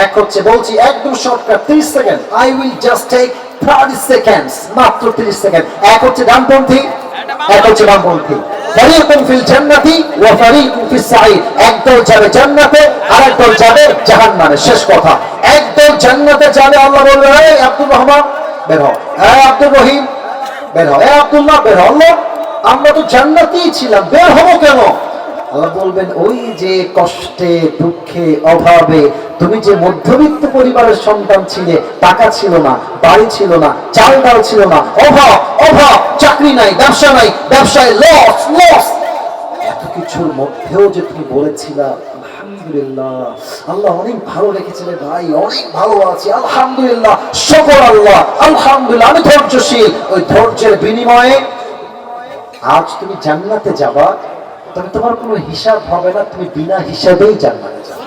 এক হচ্ছে, বলছি একদম shortcut 30 second, I will just take 30 seconds, মাত্র 30 সেকেন্ড। এক হচ্ছে ডানপন্থী, এক হচ্ছে বামপন্থী। ফারিকুন ফিল জান্নাতি ওয়া ফারিকুন ফিস সাঈর। একদল যাবে জান্নাতে আর একদল যাবে জাহান্নামে। শেষ কথা, একদল জান্নাতে যাবে, আল্লাহ বলবে এই আব্দুর রহমান বের হও, এই আব্দুর রহিম বের হও, এই আব্দুল্লাহ বের হও। আল্লাহ, আমরা তো জান্নাতেই ছিলাম, বের হবো কেন? আল্লাহ বলবেন, ওই যে কষ্টে দুঃখে অভাবে তুমি যে মধ্যবিত্ত পরিবারের সন্তান ছিলে, টাকা ছিল না, বাড়ি ছিল না, চাল ডাল ছিল না, অভাব অভাব, চাকরি নাই, ব্যবসা নাই, ব্যবসায় লস লস, এত কিছুর মধ্যেও যে তুমি বলেছিলা আলহামদুলিল্লাহ, আল্লাহ অনেক ভালো রেখেছিলে ভাই, অনেক ভালো আছি আলহামদুলিল্লাহ, শুকর আল্লাহ আলহামদুলিল্লাহ, আমি ধৈর্যশীল। ওই ধৈর্যের বিনিময়ে আজ তুমি জান্নাতে যাবা, তবে তোমার কোনো হিসাব হবে না, তুমি বিনা হিসাবেই জান্নাতে যাবে।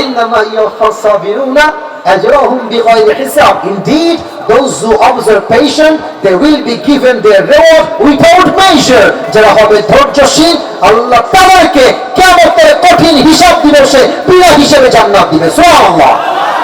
ইন্নামা ইয়াওফাস সাবিরুনা আজরাহুম বিগাইরি হিসাব। Indeed, those who observe patient, they will be given their reward without measure. যারা হবে ধৈর্যশীল, আল্লাহ তাদেরকে কিয়ামতের কঠিন হিসাব দিবসে বিনা হিসাবে জান্নাত দিবে। সুবহানাল্লাহ।